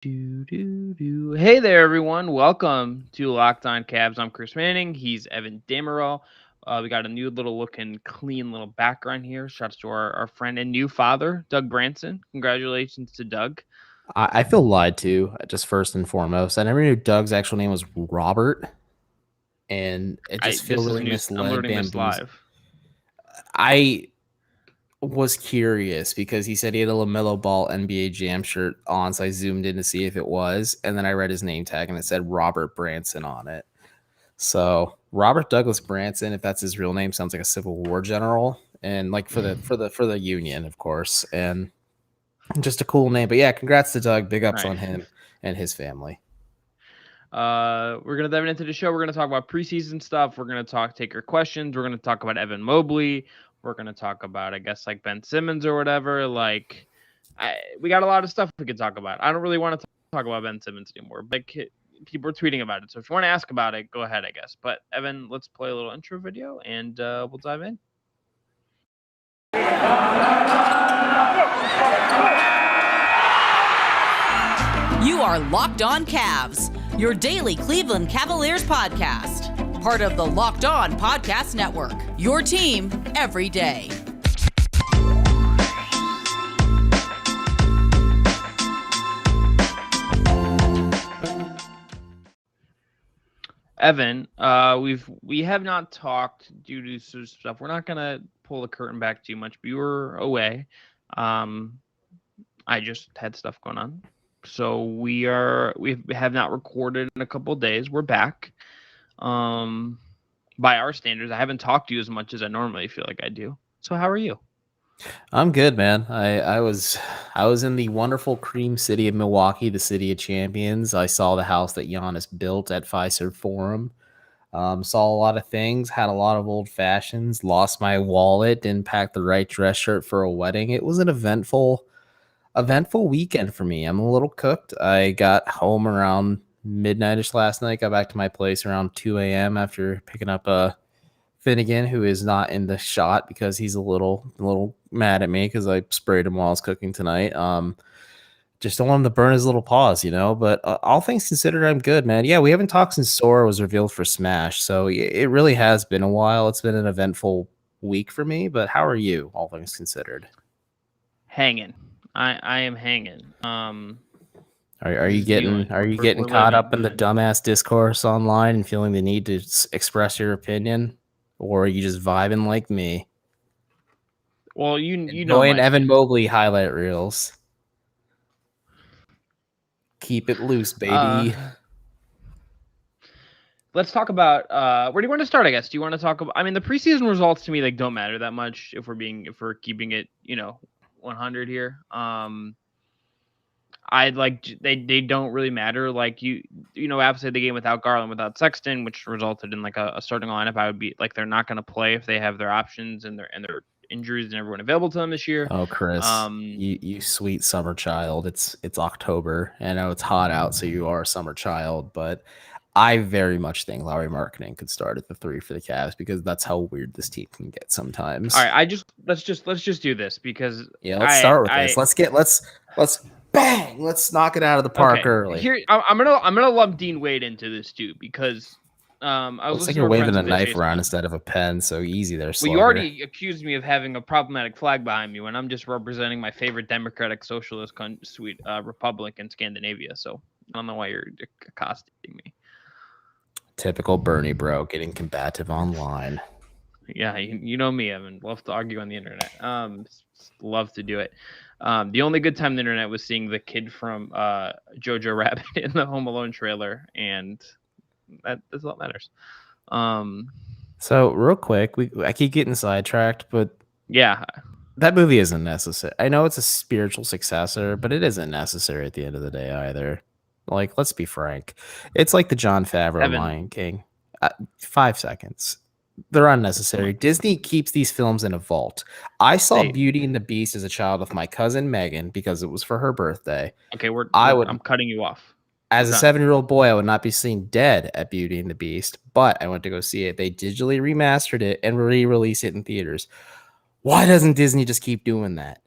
Hey there, everyone. Welcome to Locked On Cavs. I'm Chris Manning. He's Evan Dammarell. We got a new little looking, clean little background here. Shouts to our friend and new father, Doug Branson. Congratulations to Doug. I feel lied to, just first and foremost. I never knew Doug's actual name was Robert, and it just feel This is really news. I'm misled, learning this bamboozled. live. I was curious because he said he had a LaMelo Ball NBA Jam shirt on, so I zoomed in to see if it was, and then I read his name tag and it said Robert Branson on it. So Robert Douglas Branson, if that's his real name, sounds like a Civil War general, and like for the Union, of course, and just a cool name. But yeah, congrats to Doug. Big ups Right. on him and his family. We're gonna dive into the show. We're gonna talk about preseason stuff. We're gonna take your questions. We're gonna talk about Evan Mobley. We're gonna talk about, I guess, like Ben Simmons or whatever. We got a lot of stuff we could talk about. I don't really want to talk about Ben Simmons anymore. But people are tweeting about it, so if you want to ask about it, go ahead, I guess. But Evan, let's play a little intro video and we'll dive in. You are Locked On Cavs, your daily Cleveland Cavaliers podcast. Part of the Locked On Podcast Network, your team every day. Evan, we have not talked due to some stuff. We're not gonna pull the curtain back too much, but you were away. I just had stuff going on. So we have not recorded in a couple of days. We're back. By our standards, I haven't talked to you as much as I normally feel like I do. So how are you? I'm good, man. I was in the wonderful cream city of Milwaukee, the city of champions. I saw the house that Giannis built at Fiserv Forum. Saw a lot of things, had a lot of old fashions, lost my wallet, didn't pack the right dress shirt for a wedding. It was an eventful weekend for me. I'm a little cooked. I got home around midnightish last night, got back to my place around 2 a.m. after picking up a Finnegan, who is not in the shot because he's a little mad at me because I sprayed him while I was cooking tonight. Just don't want him to burn his little paws, But all things considered, I'm good, man. Yeah, we haven't talked since Sora was revealed for Smash, so it really has been a while. It's been an eventful week for me, but how are you, all things considered? Hanging. I am hanging. Are you getting caught up in the dumbass discourse online and feeling the need to express your opinion? Or are you just vibing like me? Well, you know, Evan Mobley highlight reels. Keep it loose, baby. Let's talk about where do you want to start? I guess. Do you want to talk about? I mean, the preseason results to me don't matter that much if we're keeping it 100 here. They don't really matter. Like after the game without Garland, without Sexton, which resulted in like a starting lineup, I would be like they're not going to play if they have their options and their injuries and everyone available to them this year. Oh, Chris, you sweet summer child. It's October. I know it's hot out, so you are a summer child, but I very much think Lauri Markkanen could start at the 3 for the Cavs because that's how weird this team can get sometimes. All right, let's just do this because let's start with this. Let's bang. Let's knock it out of the park early. Here, I'm gonna lump Dean Wade into this too because I was like you're waving a knife around instead of a pen. So easy there. Slugger. Well, you already accused me of having a problematic flag behind me when I'm just representing my favorite democratic socialist republic in Scandinavia. So I don't know why you're accosting me. Typical Bernie bro, getting combative online. Yeah, you know me, Evan. Love to argue on the internet. Love to do it. The only good time on the internet was seeing the kid from Jojo Rabbit in the Home Alone trailer, and that's what matters. So real quick, I keep getting sidetracked, but yeah, that movie isn't necessary. I know it's a spiritual successor, but it isn't necessary at the end of the day either. Like, let's be frank. It's like the Jon Favreau Lion King. 5 seconds. They're unnecessary. Disney keeps these films in a vault. I saw Beauty and the Beast as a child with my cousin Megan because it was for her birthday. Okay, I'm cutting you off. As a 7-year-old boy, I would not be seen dead at Beauty and the Beast, but I went to go see it. They digitally remastered it and re-release it in theaters. Why doesn't Disney just keep doing that?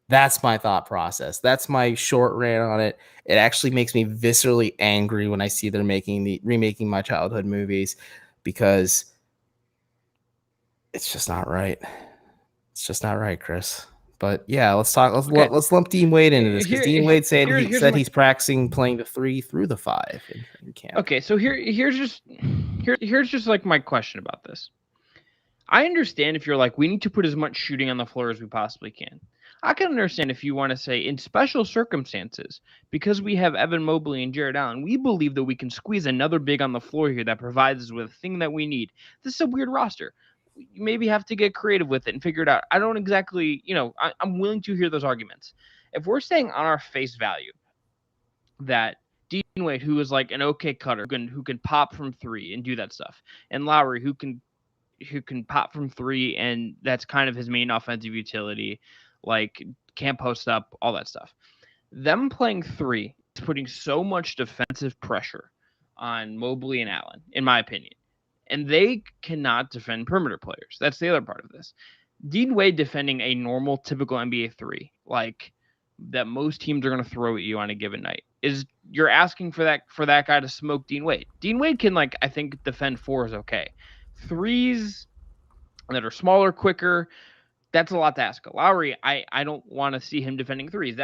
That's my thought process. That's my short rant on it. It actually makes me viscerally angry when I see they're remaking my childhood movies, because it's just not right. It's just not right, Chris. But yeah, let's talk. Let's lump Dean Wade into this, because Dean Wade said he's practicing playing the 3 through the 5 in camp. Okay, so here's just like my question about this. I understand if you're like, we need to put as much shooting on the floor as we possibly can. I can understand if you want to say, in special circumstances, because we have Evan Mobley and Jared Allen, we believe that we can squeeze another big on the floor here that provides us with a thing that we need. This is a weird roster. You maybe have to get creative with it and figure it out. I don't exactly, I'm willing to hear those arguments. If we're saying on our face value that Dean Wade, who is like an okay cutter, who can pop from 3 and do that stuff, and Lowry, who can pop from 3, and that's kind of his main offensive utility, like can't post up, all that stuff. Them playing 3 is putting so much defensive pressure on Mobley and Allen, in my opinion. And they cannot defend perimeter players. That's the other part of this. Dean Wade defending a normal, typical NBA 3, like that most teams are going to throw at you on a given night, is you're asking for that guy to smoke Dean Wade. Dean Wade can, like, I think defend 4 is okay. 3s that are smaller, quicker, that's a lot to ask. Lowry, I don't want to see him defending 3s.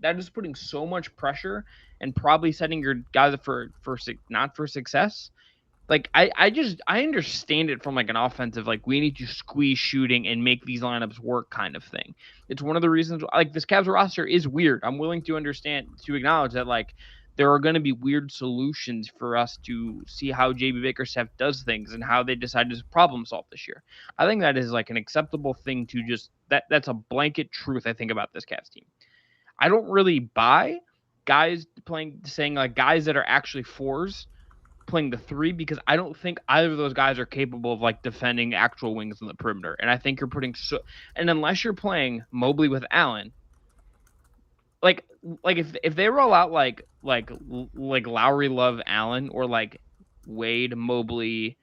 That is putting so much pressure and probably setting your guys up for not for success. Like, I understand it from like an offensive, like, we need to squeeze shooting and make these lineups work kind of thing. It's one of the reasons, like, this Cavs roster is weird. I'm willing to acknowledge that, like, there are going to be weird solutions for us to see how JB Bickerstaff does things and how they decide to problem solve this year. I think that is like an acceptable thing to just, that's a blanket truth, I think, about this Cavs team. I don't really buy guys saying like guys that are actually 4s playing the 3, because I don't think either of those guys are capable of like defending actual wings on the perimeter. And I think you're putting and unless you're playing Mobley with Allen, like if they roll out like Lowry, Love, Allen, or like Wade, Mobley,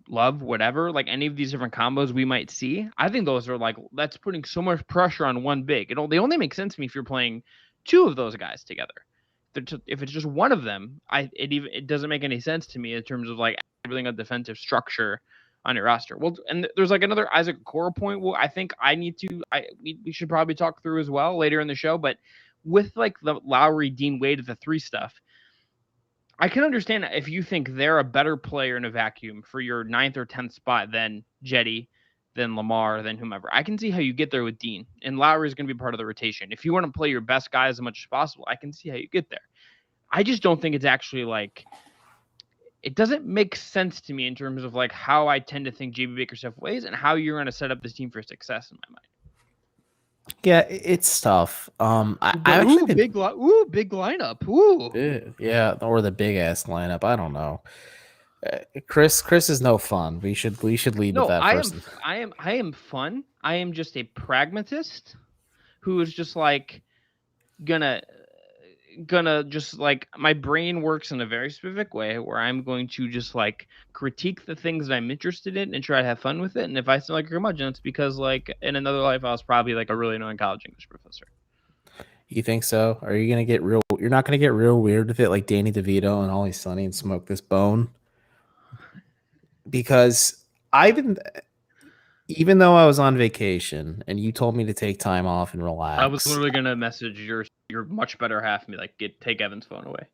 Love, whatever, like any of these different combos we might see, I think those are like, that's putting so much pressure on one big. They only make sense to me if you're playing 2 of those guys together. If it's just one of them, it doesn't make any sense to me in terms of like building a defensive structure on your roster. Well, and there's like another Isaac Okoro point. Well, I think we should probably talk through as well later in the show. But with like the Lowry, Dean Wade at the 3 stuff, I can understand if you think they're a better player in a vacuum for your 9th or 10th spot than Jetty, than Lamar, than whomever. I can see how you get there with Dean, and Lowry is going to be part of the rotation. If you want to play your best guys as much as possible, I can see how you get there. I just don't think it's actually like, it doesn't make sense to me in terms of like how I tend to think JB Bickerstaff plays and how you're going to set up this team for success in my mind. Yeah, it's tough. Big lineup. Ooh. Yeah, or the big ass lineup. I don't know. Chris is no fun. We should lead with that first. I am fun. I am just a pragmatist who is just like gonna just like, my brain works in a very specific way where I'm going to just like critique the things that I'm interested in and try to have fun with it. And if I sound like a curmudgeon, it's because like in another life I was probably like a really annoying college English professor. You think so? Are you gonna get real? You're not gonna get real weird with it, like Danny DeVito and Always Sunny, and smoke this bone? Because even though I was on vacation and you told me to take time off and relax, I was literally gonna message your much better half and be like, take Evan's phone away.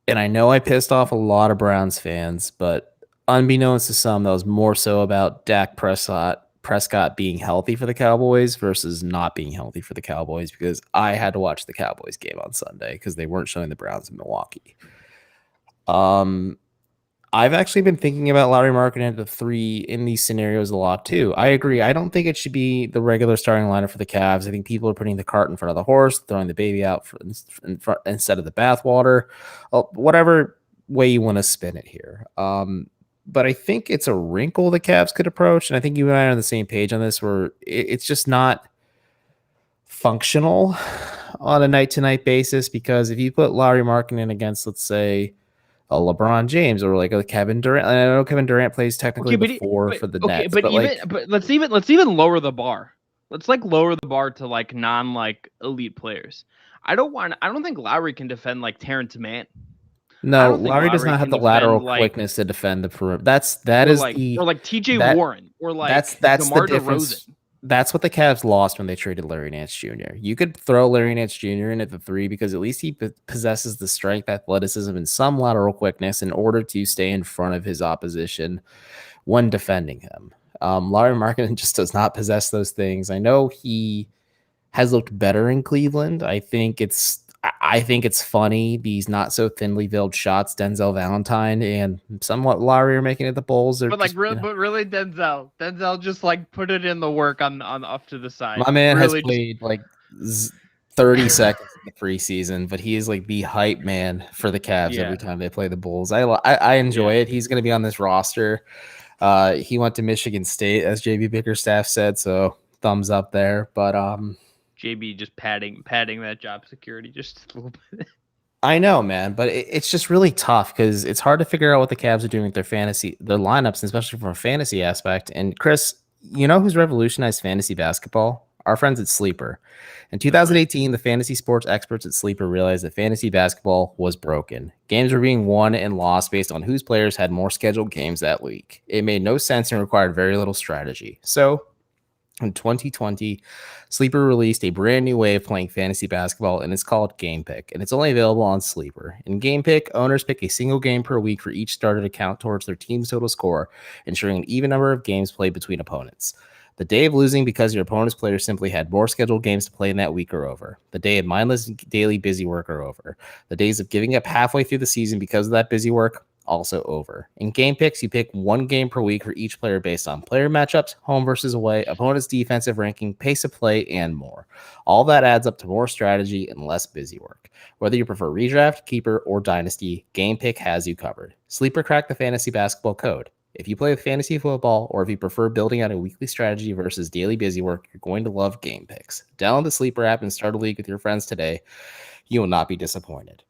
And I know I pissed off a lot of Browns fans, but unbeknownst to some, that was more so about Dak Prescott being healthy for the Cowboys versus not being healthy for the Cowboys, because I had to watch the Cowboys game on Sunday because they weren't showing the Browns in Milwaukee. I've actually been thinking about Lowry Markkanen at the 3 in these scenarios a lot too. I agree. I don't think it should be the regular starting lineup for the Cavs. I think people are putting the cart in front of the horse, throwing the baby out in front instead of the bathwater. Whatever way you want to spin it here. But I think it's a wrinkle the Cavs could approach, and I think you and I are on the same page on this, where it's just not functional on a night-to-night basis, because if you put Lowry Markkanen against, let's say, a LeBron James or like a Kevin Durant. And I know Kevin Durant plays technically the 4 for the Nets. But let's even lower the bar. let's like lower the bar to like non like elite players. I don't think Lowry can defend like Terrence Mann. No, Lowry does not have the lateral like, quickness to defend the perimeter. That is or like TJ that Warren or like that's DeMar the difference. DeRozan. That's what the Cavs lost when they traded Larry Nance Jr. You could throw Larry Nance Jr. in at the 3 because at least he possesses the strength, athleticism, and some lateral quickness in order to stay in front of his opposition when defending him. Larry Markkinen just does not possess those things. I know he has looked better in Cleveland. I think it's funny these not so thinly veiled shots Denzel Valentine and somewhat Lowry are making at the Bulls. But like, but really, Denzel just like put it in the work on off to the side. My man really has played like 30 seconds in the preseason, but he is like the hype man for the Cavs every time they play the Bulls. I enjoy it. He's going to be on this roster. He went to Michigan State, as JB Bickerstaff said, so thumbs up there. But JB just padding that job security just a little bit. I know, man, but it's just really tough because it's hard to figure out what the Cavs are doing with their lineups, especially from a fantasy aspect. And Chris, you know who's revolutionized fantasy basketball? Our friends at Sleeper. In 2018, the fantasy sports experts at Sleeper realized that fantasy basketball was broken. Games were being won and lost based on whose players had more scheduled games that week. It made no sense and required very little strategy. So, in 2020, Sleeper released a brand new way of playing fantasy basketball, and it's called Game Pick, and it's only available on Sleeper. In Game Pick, owners pick a single game per week for each starter to count towards their team's total score, ensuring an even number of games played between opponents. The day of losing because your opponent's players simply had more scheduled games to play in that week are over. The day of mindless daily busy work are over. The days of giving up halfway through the season because of that busy work also over. In game picks, you pick one game per week for each player based on player matchups, home versus away, opponent's defensive ranking, pace of play, and more. All that adds up to more strategy and less busy work. Whether you prefer redraft, keeper, or dynasty, Game Pick has you covered. Sleeper cracked the fantasy basketball code. If you play with fantasy football, or if you prefer building out a weekly strategy versus daily busy work, you're going to love Game Picks. Download the Sleeper app and start a league with your friends today. You will not be disappointed.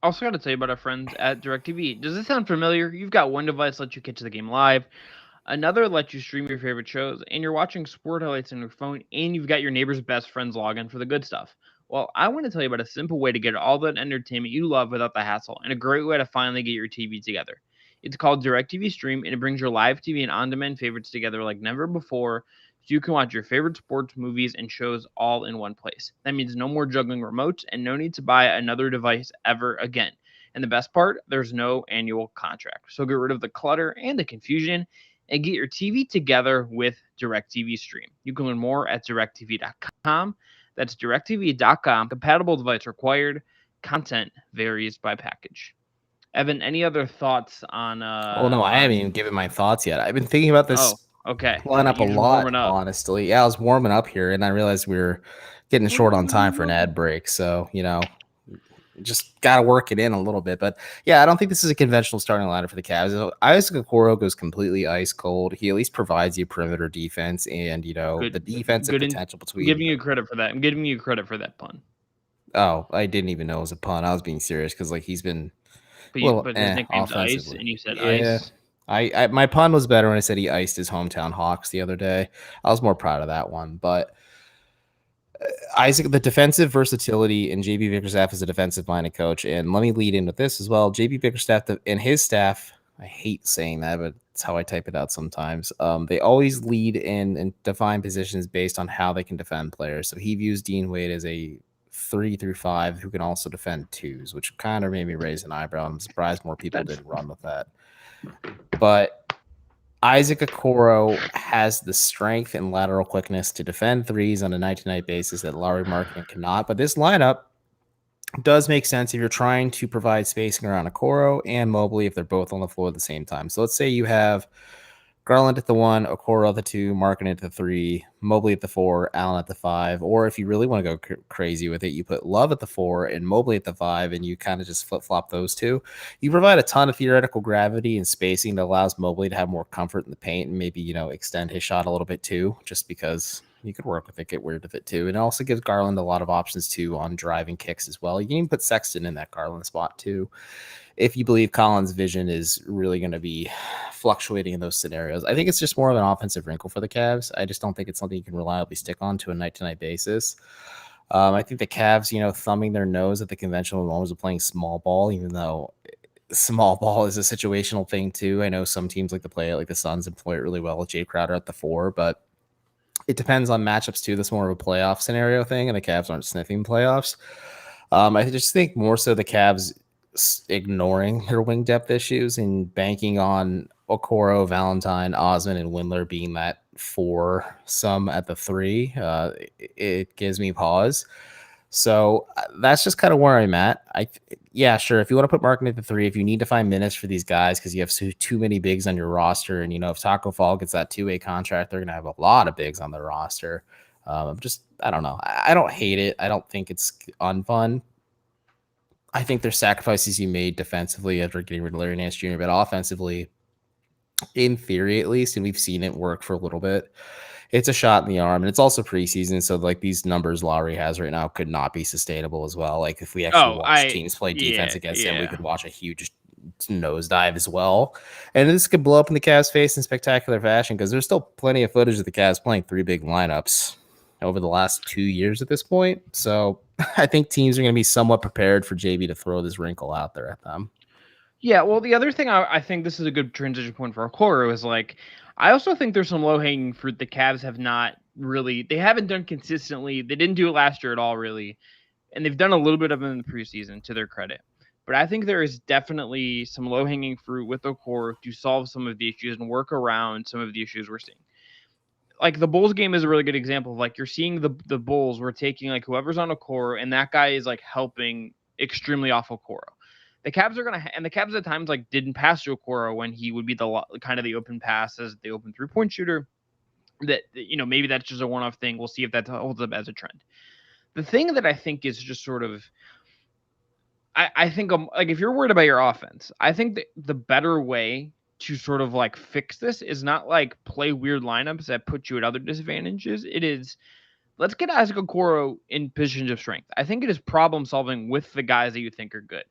Also got to tell you about our friends at DirectTV. Does this sound familiar? You've got one device lets you catch the game live, another lets you stream your favorite shows, and you're watching sport highlights on your phone, and you've got your neighbor's best friend's login for the good stuff. Well, I want to tell you about a simple way to get all that entertainment you love without the hassle, and a great way to finally get your TV together. It's called DirectTV Stream, and it brings your live TV and on-demand favorites together like never before, so you can watch your favorite sports, movies, and shows all in one place. That means no more juggling remotes and no need to buy another device ever again. And the best part, there's no annual contract. So get rid of the clutter and the confusion and get your TV together with DirectTV Stream. You can learn more at directtv.com. That's directtv.com. Compatible device required. Content varies by package. Evan, any other thoughts on oh no, I haven't even given my thoughts yet. I've been thinking about this lineup a lot, honestly. Yeah, I was warming up here and I realized we were getting short on time for an ad break. So, just gotta work it in a little bit. But yeah, I don't think this is a conventional starting lineup for the Cavs. Isaac Okoro goes completely ice cold. He at least provides you perimeter defense and the defensive potential between. I'm giving you credit for that. I'm giving you credit for that pun. Oh, I didn't even know it was a pun. I was being serious because he's been But his nickname's Ice, and you said Ice. I my pun was better when I said he iced his hometown Hawks the other day. I was more proud of that one. But Isaac, the defensive versatility, and JB Bickerstaff is a defensive-minded coach. And let me lead in with this as well. JB Bickerstaff and his staff, I hate saying that, but it's how I type it out sometimes. They always lead in and define positions based on how they can defend players. So he views Dean Wade as a 3 through 5 who can also defend 2s, which kind of made me raise an eyebrow. I'm surprised more people didn't run with that. But Isaac Okoro has the strength and lateral quickness to defend 3s on a night-to-night basis that Larry Markkinen cannot. But this lineup does make sense if you're trying to provide spacing around Okoro and Mobley if they're both on the floor at the same time. So let's say you have Garland at the 1, Okoro at the 2, Markkinen at the 3, Mobley at the 4, Allen at the 5. Or if you really want to go crazy with it, you put Love at the 4 and Mobley at the 5, and you kind of just flip-flop those two. You provide a ton of theoretical gravity and spacing that allows Mobley to have more comfort in the paint and maybe, extend his shot a little bit too, just because, You could work with it, get weird with it too. And it also gives Garland a lot of options too on driving kicks as well. You can even put Sexton in that Garland spot too, if you believe Collins' vision is really going to be fluctuating in those scenarios. I think it's just more of an offensive wrinkle for the Cavs. I just don't think it's something you can reliably stick on to a night-to-night basis. I think the Cavs, thumbing their nose at the conventional norms of playing small ball, even though small ball is a situational thing too. I know some teams like to play it, like the Suns employ it really well with Jay Crowder at the 4, but it depends on matchups too. That's more of a playoff scenario thing, and the Cavs aren't sniffing playoffs. I just think more so the Cavs ignoring their wing depth issues and banking on Okoro, Valentine, Osman, and Windler being that 4 some at the 3. It gives me pause. So that's just kind of where I'm at. Yeah, sure. If you want to put Markin at the 3, if you need to find minutes for these guys because you have too many bigs on your roster, and if Taco Fall gets that 2-way contract, they're going to have a lot of bigs on their roster. I don't know. I don't hate it. I don't think it's unfun. I think there's sacrifices you made defensively after getting rid of Larry Nance Jr., but offensively, in theory at least, and we've seen it work for a little bit, it's a shot in the arm, and it's also preseason, so like these numbers Lowry has right now could not be sustainable as well. Like if we actually watch teams play defense against him, we could watch a huge nosedive as well. And this could blow up in the Cavs' face in spectacular fashion because there's still plenty of footage of the Cavs playing 3 big lineups over the last 2 years at this point. So I think teams are going to be somewhat prepared for JB to throw this wrinkle out there at them. Yeah, well, the other thing I think this is a good transition point for Okoro is I also think there's some low-hanging fruit the Cavs have not really, they haven't done consistently. They didn't do it last year at all, really. And they've done a little bit of it in the preseason, to their credit. But I think there is definitely some low-hanging fruit with Okoro to solve some of the issues and work around some of the issues we're seeing. Like the Bulls game is a really good example of you're seeing the Bulls were taking whoever's on Okoro, and that guy is helping extremely off Okoro. The Cavs are and the Cavs at times didn't pass to Okoro when he would be the kind of the open pass as the open 3-point shooter. That maybe that's just a one-off thing. We'll see if that holds up as a trend. The thing that I think is just sort of, I think if you're worried about your offense, I think that the better way to sort of fix this is not play weird lineups that put you at other disadvantages. It is, let's get Isaac Okoro in positions of strength. I think it is problem solving with the guys that you think are good.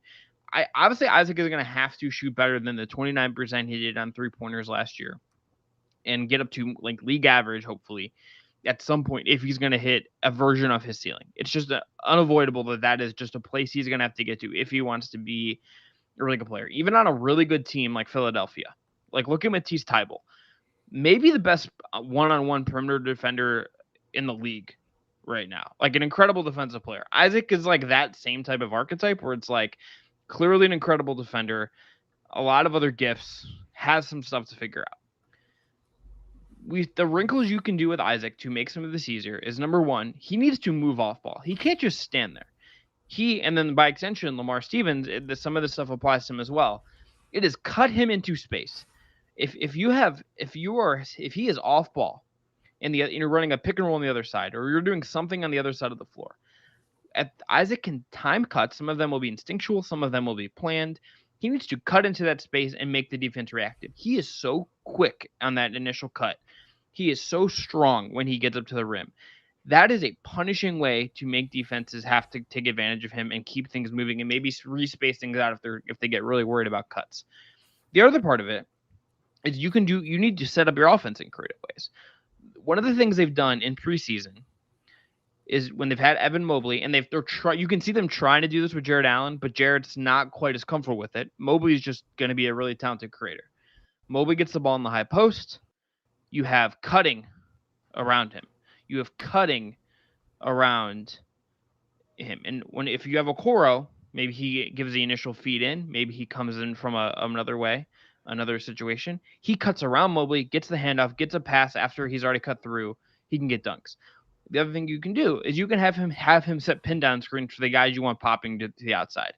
Obviously Isaac is going to have to shoot better than the 29% he did on 3-pointers last year and get up to league average, hopefully, at some point if he's going to hit a version of his ceiling. It's just unavoidable that is just a place he's going to have to get to if he wants to be a really good player. Even on a really good team like Philadelphia. Look at Matisse Thybulle. Maybe the best one-on-one perimeter defender in the league right now. An incredible defensive player. Isaac is that same type of archetype where it's clearly an incredible defender, a lot of other gifts, has some stuff to figure out. The wrinkles you can do with Isaac to make some of this easier is, number one, he needs to move off ball. He can't just stand there. And then by extension, Lamar Stevens, some of this stuff applies to him as well. It is cut him into space. If he is off ball and you're running a pick and roll on the other side, or you're doing something on the other side of the floor, Isaac can time cut. Some of them will be instinctual. Some of them will be planned. He needs to cut into that space and make the defense reactive. He is so quick on that initial cut. He is so strong when he gets up to the rim. That is a punishing way to make defenses have to take advantage of him and keep things moving and maybe respace things out if they get really worried about cuts. The other part of it is you need to set up your offense in creative ways. One of the things they've done in preseason is when they've had Evan Mobley, and you can see them trying to do this with Jared Allen, but Jared's not quite as comfortable with it. Mobley's just going to be a really talented creator. Mobley gets the ball in the high post. You have cutting around him. You have cutting around him. And if you have Okoro, maybe he gives the initial feed in. Maybe he comes in from another way, another situation. He cuts around Mobley, gets the handoff, gets a pass after he's already cut through. He can get dunks. The other thing you can do is you can have him set pin down screens for the guys you want popping to the outside.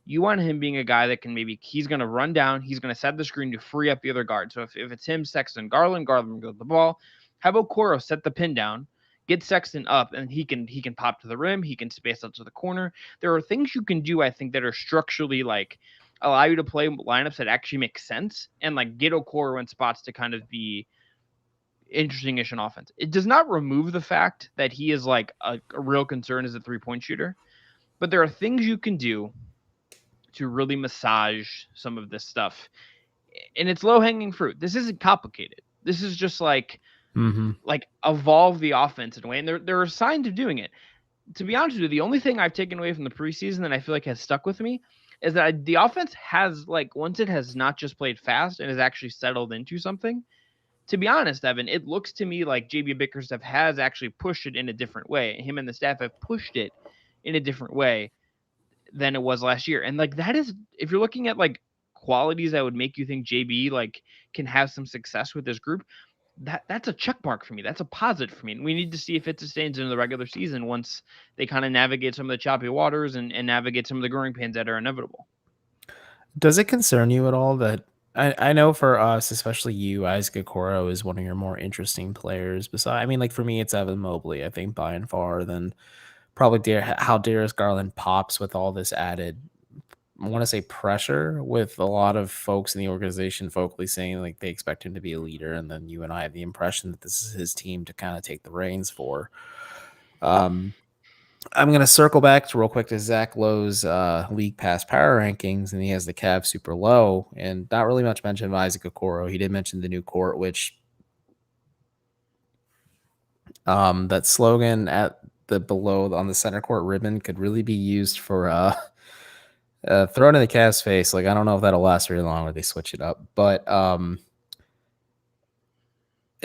You want him being a guy that can he's going to run down. He's going to set the screen to free up the other guard. So if it's him, Sexton, Garland goes the ball. Have Okoro set the pin down, get Sexton up, and he can pop to the rim. He can space out to the corner. There are things you can do, I think, that are structurally allow you to play lineups that actually make sense and get Okoro in spots to kind of be interesting-ish on offense. It does not remove the fact that he is like a real concern as a 3-point shooter, but there are things you can do to really massage some of this stuff, and it's low-hanging fruit. This isn't complicated. This is just like evolve the offense in a way, and there are signs of doing it. To be honest with you, the only thing I've taken away from the preseason that I feel like has stuck with me is that the offense has, like, once it has not just played fast and has actually settled into something. To be honest, Evan, it looks to me like JB Bickerstaff has actually pushed it in a different way. Him and the staff have pushed it in a different way than it was last year. And like that is, if you're looking at like qualities that would make you think JB like can have some success with this group, that's a check mark for me. That's a positive for me. And we need to see if it sustains into the regular season once they kind of navigate some of the choppy waters and navigate some of the growing pains that are inevitable. Does it concern you at all that I know for us, especially you, Isaac Okoro is one of your more interesting players. Besides, I mean, like for me, it's Evan Mobley, I think, by and far. Then probably how Darius Garland pops with all this added, I want to say, pressure, with a lot of folks in the organization vocally saying like they expect him to be a leader, and then you and I have the impression that this is his team to kind of take the reins for. I'm going to circle back to real quick to Zach Lowe's league pass power rankings, and he has the Cavs super low, and not really much mention of Isaac Okoro. He did mention the new court, which that slogan at the below on the center court ribbon could really be used for thrown in the Cavs face. Like, I don't know if that'll last very long or they switch it up, but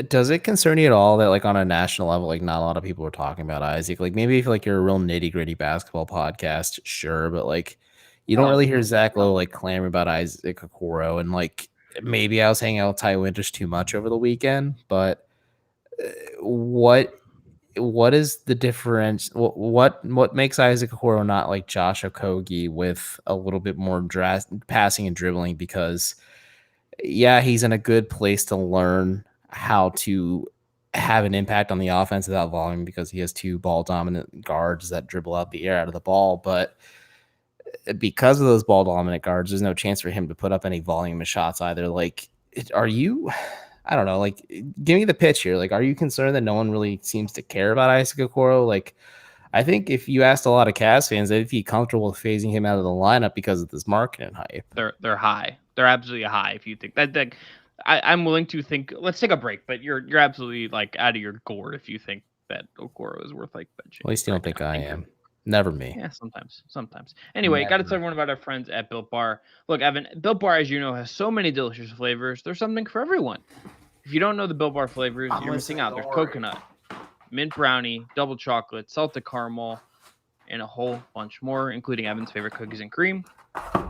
does it concern you at all that like on a national level, like not a lot of people are talking about Isaac? Like maybe if like you're a real nitty gritty basketball podcast, sure, but like you don't really hear Zach Lowe like clamor about Isaac Okoro. And like maybe I was hanging out with Ty Winters too much over the weekend, but what is the difference? What makes Isaac Okoro not like Josh Okogie with a little bit more passing and dribbling? Because yeah, he's in a good place to learn how to have an impact on the offense without volume because he has two ball dominant guards that dribble out the air out of the ball. But because of those ball dominant guards, there's no chance for him to put up any volume of shots either. Like, are you, I don't know, like give me the pitch here. Like, are you concerned that no one really seems to care about Isaac Okoro? Like, I think if you asked a lot of Cavs fans, they'd be comfortable with phasing him out of the lineup because of this marketing hype. They're high. They're absolutely high. If you think that I'm willing to think. Let's take a break, but you're absolutely like out of your gourd if you think that Okoro is worth like benching. At least you don't think I am. Never me. Yeah, sometimes. Anyway, got to tell everyone about our friends at Built Bar. Look, Evan, Built Bar, as you know, has so many delicious flavors. There's something for everyone. If you don't know the Built Bar flavors, you're missing out. There's coconut, mint brownie, double chocolate, salted caramel, and a whole bunch more, including Evan's favorite cookies and cream.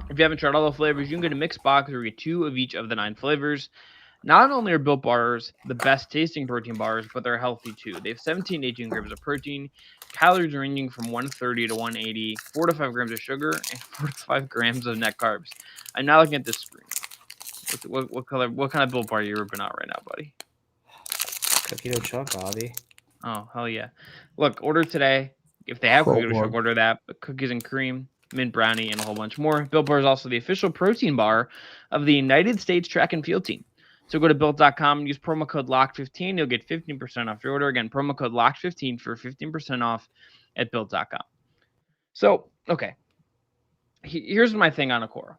If you haven't tried all the flavors, you can get a mixed box where you get 2 of each of the 9 flavors. Not only are Built Bars the best tasting protein bars, but they're healthy too. They have 17 to 18 grams of protein, calories ranging from 130 to 180, 4 to 5 grams of sugar, and 4 to 5 grams of net carbs. I'm now looking at this screen. What kind of Built Bar are you ripping out right now, buddy? Cookie dough chunk, Bobby. Oh, hell yeah. Look, order today. If they have cookie dough chunk, order that. But cookies and cream, mint brownie, and a whole bunch more. Built Bar is also the official protein bar of the United States track and field team. So go to Built.com and use promo code LOCKED15. You'll get 15% off your order. Again, promo code LOCKED15 for 15% off at Built.com. So, okay. Here's my thing on Okoro.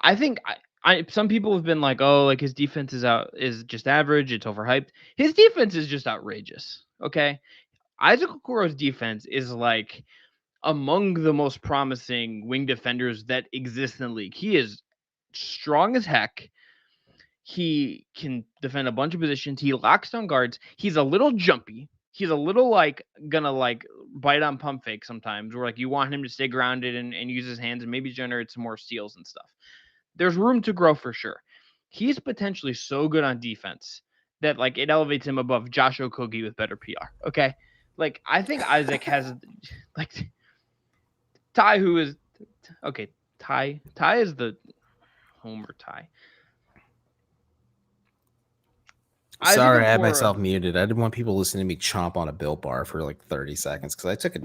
I think some people have been like, oh, like his defense is just average. It's overhyped. His defense is just outrageous. Okay. Isaac Okoro's defense is like among the most promising wing defenders that exist in the league. He is strong as heck. He can defend a bunch of positions. He locks down guards. He's a little jumpy. He's a little like gonna like bite on pump fake sometimes, where like you want him to stay grounded and use his hands and maybe generate some more steals and stuff. There's room to grow for sure. He's potentially so good on defense that like it elevates him above Josh Okogie with better PR. Okay. Like I think Isaac has like Ty, who is okay. Ty is the Homer Ty. Sorry, I had myself muted. I didn't want people listening to me chomp on a Built Bar for like 30 seconds because I took a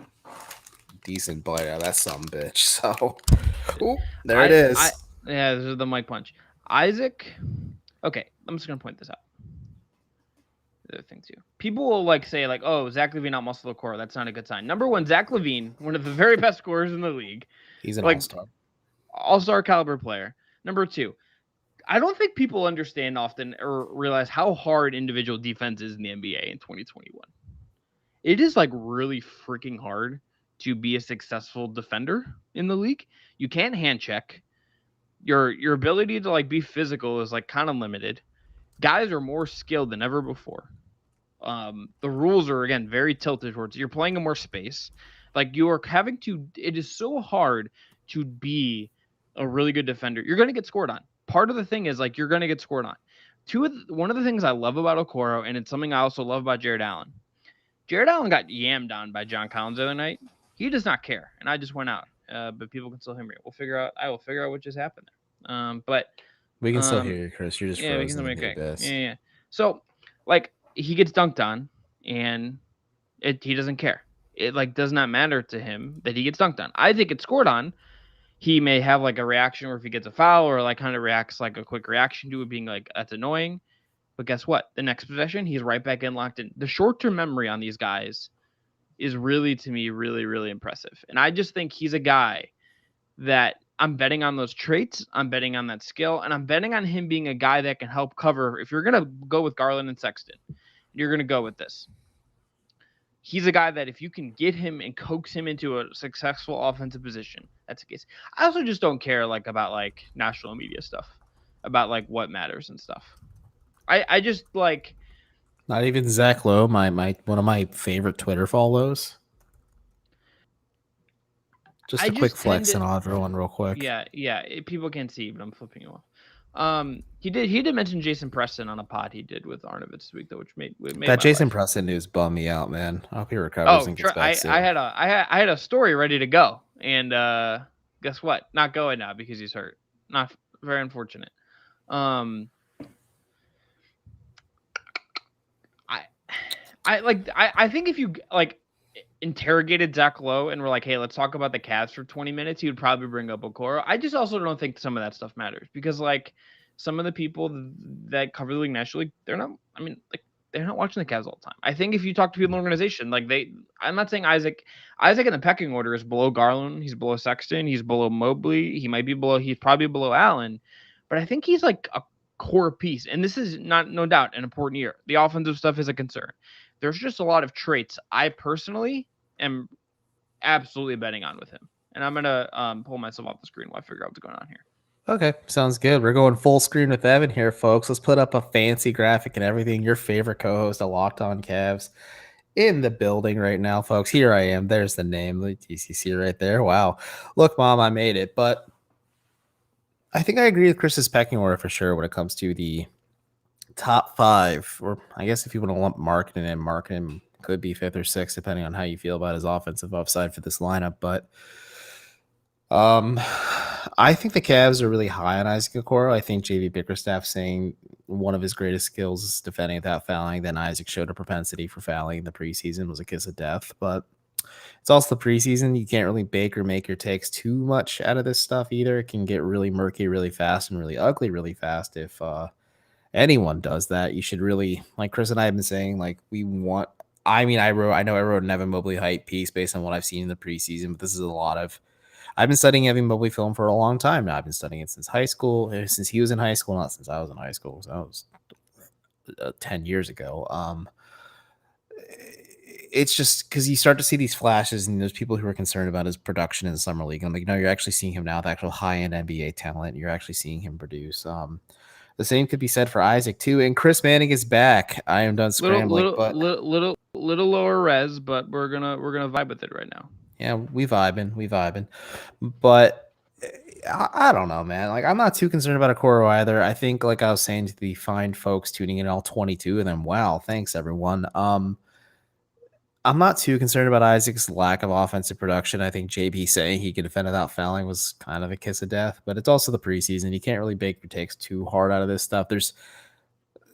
decent bite out of that sumbitch. So, there it is. Yeah, this is the mic punch. Isaac. Okay, I'm just gonna point this out. the other thing too. People will like say like, "Oh, Zach LaVine not Muscle Okoro. That's not a good sign." Number one, Zach LaVine, one of the very best scorers in the league. He's an like, all-star caliber player. Number two, I don't think people understand often or realize how hard individual defense is in the NBA in 2021. It is like really freaking hard to be a successful defender in the league. You can't hand check. Your ability to like be physical is like kind of limited. Guys are more skilled than ever before. The rules are again very tilted towards you're playing in more space. Like you are having to. It is so hard to be a really good defender. You're going to get scored on. Part of the thing is like you're going to get scored on. One of the things I love about Okoro, and it's something I also love about Jared Allen. Jared Allen got yammed on by John Collins the other night. He does not care, and I just went out. But people can still hear me. I will figure out what just happened there. But we can still hear you, Chris. You're just frozen. We can still make it. Yeah. So, like, he gets dunked on, and he doesn't care. It like does not matter to him that he gets dunked on. I think it's scored on. He may have like a reaction, or if he gets a foul, or like kind of reacts like a quick reaction to it, being like that's annoying. But guess what? The next possession, he's right back in, locked in. The short-term memory on these guys is really, to me, really, really impressive. And I just think he's a guy that I'm betting on those traits. I'm betting on that skill. And I'm betting on him being a guy that can help cover. If you're going to go with Garland and Sexton, you're going to go with this. He's a guy that if you can get him and coax him into a successful offensive position, that's the case. I also just don't care like about like national media stuff, about like what matters and stuff. I just like not even Zach Lowe, my one of my favorite Twitter follows. Just a quick flex on everyone real quick. Yeah. People can't see, but I'm flipping you off. He did mention Jason Preston on a pod he did with Arnovitz this week though, which made that Jason Preston news bummed me out, man. I hope he recovers and gets back soon. I had a story ready to go, and guess what? Not going now because he's hurt. Not very unfortunate. I think if you like interrogated Zach Lowe and were like, hey, let's talk about the Cavs for 20 minutes, he would probably bring up Okoro. I just also don't think some of that stuff matters because like some of the people that cover the league nationally, they're not watching the Cavs all the time. I think if you talk to people in the organization, like I'm not saying Isaac in the pecking order is below Garland, he's below Sexton, he's below Mobley, he's probably below Allen, but I think he's like a core piece. And this is no doubt an important year. The offensive stuff is a concern. There's just a lot of traits I personally am absolutely betting on with him. And I'm going to pull myself off the screen while I figure out what's going on here. Okay, sounds good. We're going full screen with Evan here, folks. Let's put up a fancy graphic and everything. Your favorite co-host of Locked On Cavs in the building right now, folks. Here I am. There's the name, the TCC right there. Wow. Look, Mom, I made it. But I think I agree with Chris's pecking order for sure when it comes to the top five, or I guess if you want to lump Markkanen could be fifth or sixth, depending on how you feel about his offensive upside for this lineup. But I think the Cavs are really high on Isaac Okoro. I think JV Bickerstaff saying one of his greatest skills is defending without fouling. Then Isaac showed a propensity for fouling in the preseason, was a kiss of death. But it's also the preseason. You can't really bake or make your takes too much out of this stuff either. It can get really murky really fast and really ugly really fast if anyone does that. You should really, like Chris and I have been saying, like I know I wrote an Evan Mobley hype piece based on what I've seen in the preseason, but this is I've been studying Evan Mobley film for a long time now. I've been studying it since high school, since he was in high school, not since I was in high school. So that was 10 years ago. It's just because you start to see these flashes, and there's people who are concerned about his production in the summer league. I'm like, no, you're actually seeing him now with actual high-end NBA talent. You're actually seeing him produce. The same could be said for Isaac too. And Chris Manning is back. I am done scrambling. Little lower res, but we're gonna vibe with it right now. Yeah, we vibing. But I don't know, man. Like I'm not too concerned about Okoro either. I think, like I was saying to the fine folks tuning in, all 22 of them. Wow, thanks everyone. I'm not too concerned about Isaac's lack of offensive production. I think JB saying he can defend without fouling was kind of a kiss of death, but it's also the preseason. You can't really bake your takes too hard out of this stuff. There's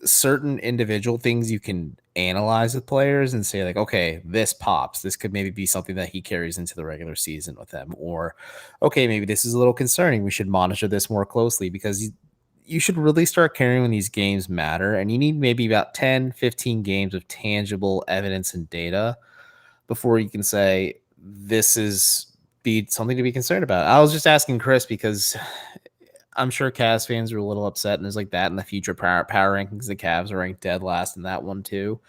certain individual things you can analyze with players and say like, okay, this pops. This could maybe be something that he carries into the regular season with them. Or, okay, maybe this is a little concerning. We should monitor this more closely because you should really start caring when these games matter. And you need maybe about 10, 15 games of tangible evidence and data before you can say this is something to be concerned about. I was just asking Chris because I'm sure Cavs fans are a little upset, and there's like that in the future power rankings. The Cavs are ranked dead last in that one too.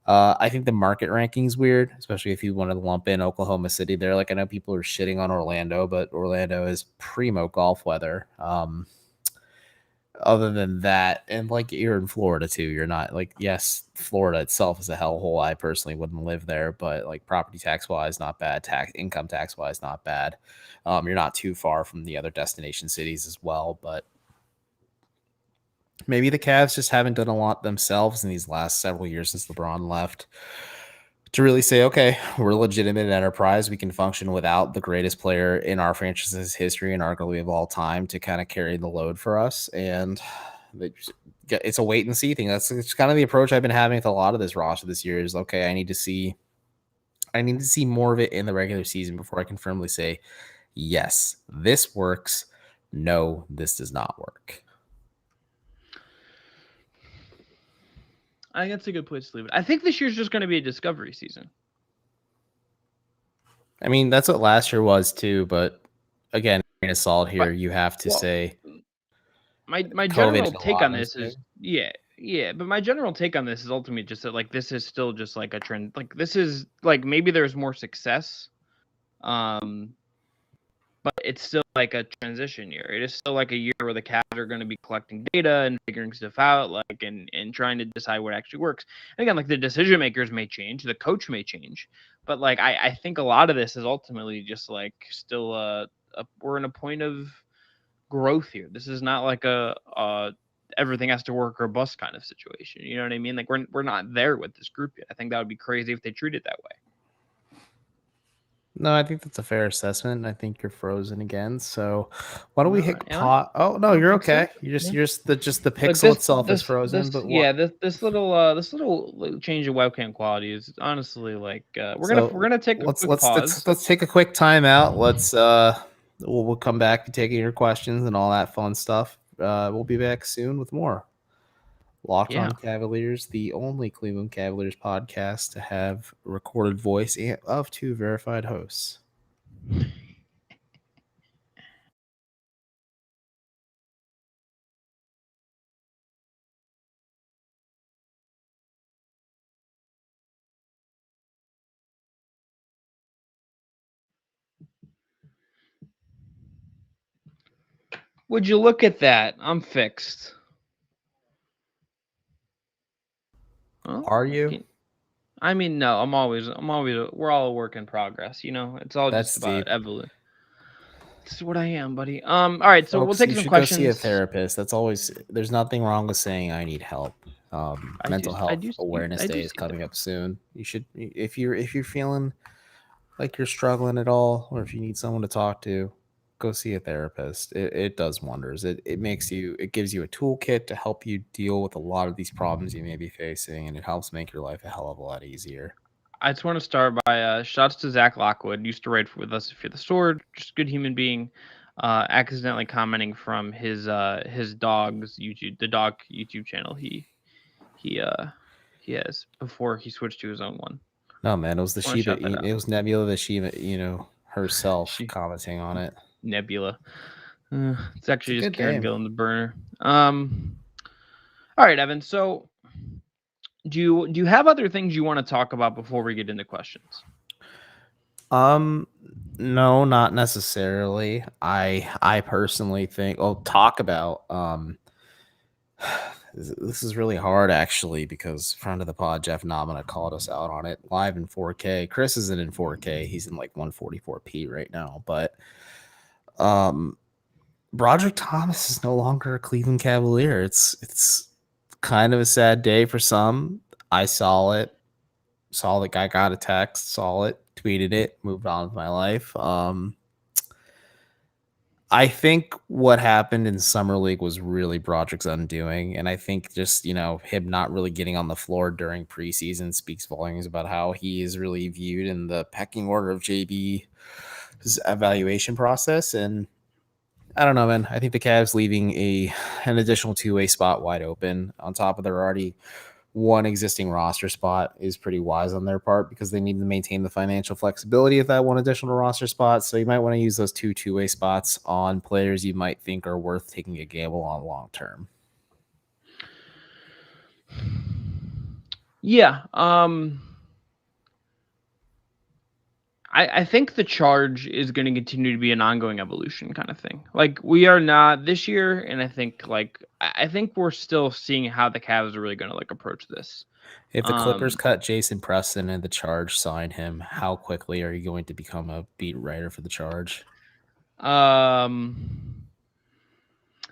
I think the market ranking is weird, especially if you want to lump in Oklahoma City there. Like I know people are shitting on Orlando, but Orlando is primo golf weather. Other than that, and like you're in Florida too, you're not like, yes, Florida itself is a hellhole. I personally wouldn't live there, but like property tax wise, not bad. Income tax wise, not bad. You're not too far from the other destination cities as well, but maybe the Cavs just haven't done a lot themselves in these last several years since LeBron left to really say, okay, we're a legitimate enterprise. We can function without the greatest player in our franchise's history and arguably of all time to kind of carry the load for us. And it's a wait and see thing. It's kind of the approach I've been having with a lot of this roster this year is, okay, I need to see more of it in the regular season before I can firmly say, yes, this works. No, this does not work. I think that's a good place to leave it. I think this year's just going to be a discovery season. I mean, that's what last year was too, but again, in a solid here, you have to say my general take on this is but my general take on this is ultimately just that like this is still just like a trend. Like this is like maybe there's more success, but it's still like a transition year. It is still like a year where the Cavs are going to be collecting data and figuring stuff out, like and trying to decide what actually works. And again, like the decision makers may change, the coach may change, but like I think a lot of this is ultimately just like still we're in a point of growth here. This is not like a everything has to work or bust kind of situation. You know what I mean? Like we're not there with this group yet. I think that would be crazy if they treated it that way. No, I think that's a fair assessment. I think you're frozen again. So why don't we hit pause? Oh no, you're okay. You're just the pixel itself is frozen. This little change of webcam quality is honestly like we're gonna take a quick pause. Let's take a quick time out. Let's we'll come back to taking your questions and all that fun stuff. We'll be back soon with more Locked On Cavaliers, the only Cleveland Cavaliers podcast to have recorded voice of two verified hosts. Would you look at that? I'm fixed. Well, are you? I mean, no, I'm always, we're all a work in progress, you know, it's all just about evolution. This is what I am, buddy. All right. So we'll take some questions. Go see a therapist. That's always, there's nothing wrong with saying I need help. Mental health awareness day is coming up soon. You should, if you're feeling like you're struggling at all, or if you need someone to talk to, go see a therapist. It does wonders. It gives you a toolkit to help you deal with a lot of these problems you may be facing, and it helps make your life a hell of a lot easier. I just want to start by shouts to Zach Lockwood. Used to write with us if you're the sword, just a good human being. Accidentally commenting from his dog's YouTube, the dog YouTube channel he has before he switched to his own one. No man, it was the Shiba. It was Nebula the Shiba, herself commenting on it. Nebula. It's actually just Karen Gill in the burner. All right, Evan. So, do you have other things you want to talk about before we get into questions? No, not necessarily. I personally think. Talk about. This is really hard actually because friend of the pod Jeff Namina called us out on it live in 4K. Chris isn't in 4K. He's in like 144p right now, but. Brodric Thomas is no longer a Cleveland Cavalier. It's kind of a sad day for some. I saw it. Saw the guy got a text. Saw it. Tweeted it. Moved on with my life. I think what happened in Summer League was really Brodric's undoing, and I think just him not really getting on the floor during preseason speaks volumes about how he is really viewed in the pecking order of JB's evaluation process. And I don't know, man. I think the Cavs leaving an additional two-way spot wide open on top of their already one existing roster spot is pretty wise on their part because they need to maintain the financial flexibility of that one additional roster spot. So you might want to use those two-way spots on players you might think are worth taking a gamble on long term. Yeah. I think the Charge is going to continue to be an ongoing evolution kind of thing. Like we are not this year, and I think we're still seeing how the Cavs are really going to like approach this. If the Clippers cut Jason Preston and the Charge sign him, how quickly are you going to become a beat writer for the Charge? I mean,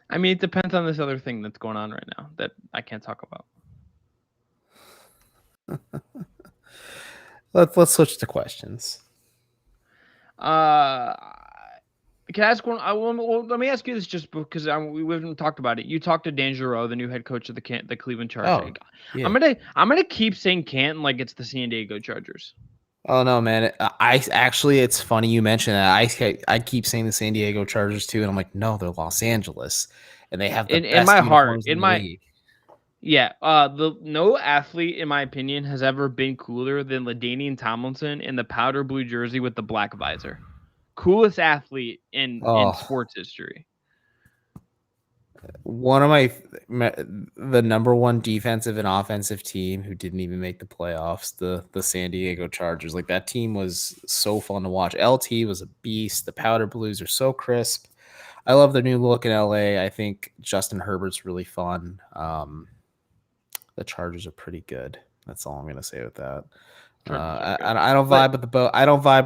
it depends on this other thing that's going on right now that I can't talk about. Let's switch to questions. Can I ask one? Let me ask you this just because we haven't talked about it. You talked to Dangereux, the new head coach of the Cleveland Charge. Oh, yeah. I'm gonna keep saying Canton like it's the San Diego Chargers. Oh no, man! It's funny you mentioned that. I keep saying the San Diego Chargers too, and I'm like, no, they're Los Angeles, and they have the best in my heart, in my league. Yeah, no athlete, in my opinion, has ever been cooler than LaDainian Tomlinson in the powder blue jersey with the black visor. Coolest athlete in sports history. One of the number one defensive and offensive team who didn't even make the playoffs, the San Diego Chargers. Like that team was so fun to watch. LT was a beast. The powder blues are so crisp. I love their new look in LA. I think Justin Herbert's really fun. The Chargers are pretty good. That's all I'm gonna say with that. I don't vibe with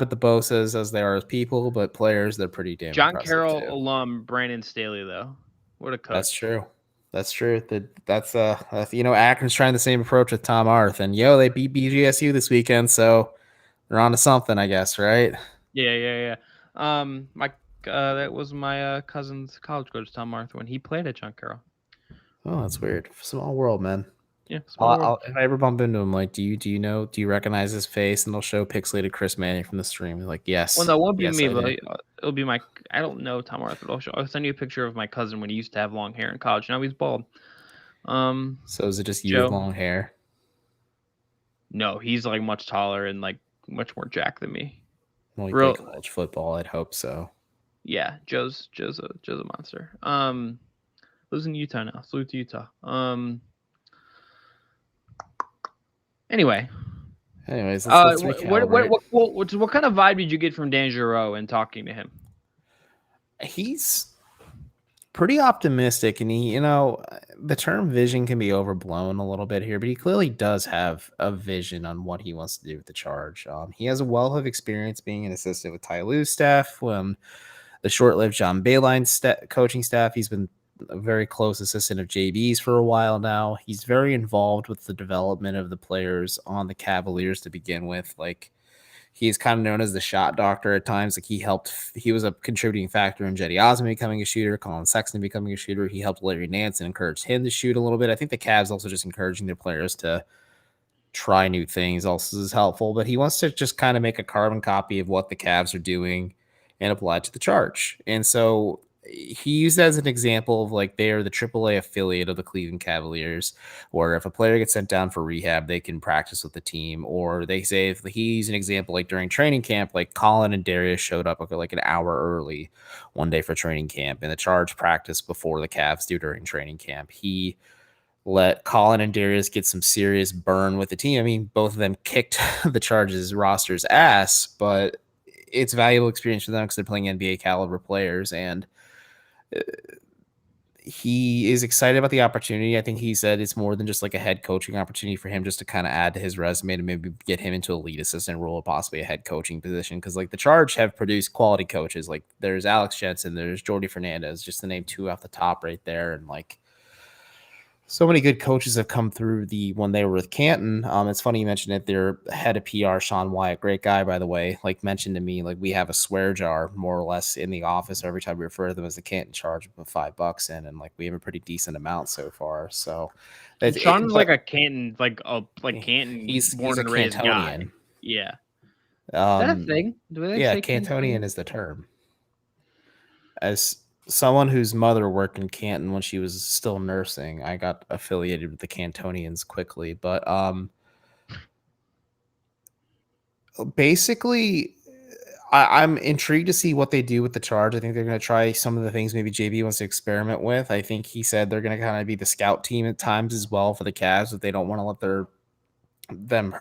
the Bosas as they are as people, but players they're pretty damn. John Carroll alum Brandon Staley though, what a coach. That's true. That's Akron's trying the same approach with Tom Arth, and they beat BGSU this weekend, so they're on to something, I guess, right? Yeah. That was my cousin's college coach, Tom Arth, when he played at John Carroll. Oh, that's weird. Small world, man. Yeah. If I ever bump into him, like, do you recognize his face? And they'll show pixelated Chris Manning from the stream. Like, yes. Well, no, it won't be me, but it'll be my. I don't know Tom Arthur. I'll send you a picture of my cousin when he used to have long hair in college. Now he's bald. So is it just you with long hair? No, he's like much taller and like much more jacked than me. Well, you play college football, I'd hope so. Yeah, Joe's a monster. Lives in Utah now. Salute to Utah. Anyways, let's what kind of vibe did you get from Dangereux and talking to him? He's pretty optimistic, and the term vision can be overblown a little bit here, but he clearly does have a vision on what he wants to do with the Charge. He has a wealth of experience being an assistant with Ty Lue's staff, the short-lived John Beilein coaching staff. He's been a very close assistant of JB's for a while now. He's very involved with the development of the players on the Cavaliers to begin with. Like, he's kind of known as the shot doctor at times. Like, he was a contributing factor in Jetty Osman becoming a shooter, Colin Sexton becoming a shooter. He helped Larry Nance and encouraged him to shoot a little bit. I think the Cavs also just encouraging their players to try new things also is helpful, but he wants to just kind of make a carbon copy of what the Cavs are doing and apply it to the Charge. And so he used that as an example of like they are the AAA affiliate of the Cleveland Cavaliers, where if a player gets sent down for rehab, they can practice with the team. Or they say if he's an example, like during training camp, like Colin and Darius showed up like an hour early one day for training camp, and the Charge practiced before the Cavs do during training camp. He let Colin and Darius get some serious burn with the team. I mean, both of them kicked the Charge's roster's ass, but it's valuable experience for them because they're playing NBA caliber players, and he is excited about the opportunity. I think he said it's more than just like a head coaching opportunity for him just to kind of add to his resume to maybe get him into a lead assistant role or possibly a head coaching position. Because like the Charge have produced quality coaches. Like there's Alex Jensen, there's Jordy Fernandez, just to name two off the top right there. And like so many good coaches have come through when they were with Canton. It's funny you mentioned it. Their head of PR, Sean Wyatt, great guy, by the way, like mentioned to me, like we have a swear jar more or less in the office. Every time we refer to them as the Canton Charge, we put $5 in, and like we have a pretty decent amount so far. So Sean's like a Canton, Canton. He's born a and raised Cantonian. guy. Yeah. Is that a thing? Cantonian is the term. As someone whose mother worked in Canton when she was still nursing. I got affiliated with the Cantonians quickly, but basically, I'm intrigued to see what they do with the Charge. I think they're going to try some of the things maybe JB wants to experiment with. I think he said they're going to kind of be the scout team at times as well for the Cavs, if they don't want to let them,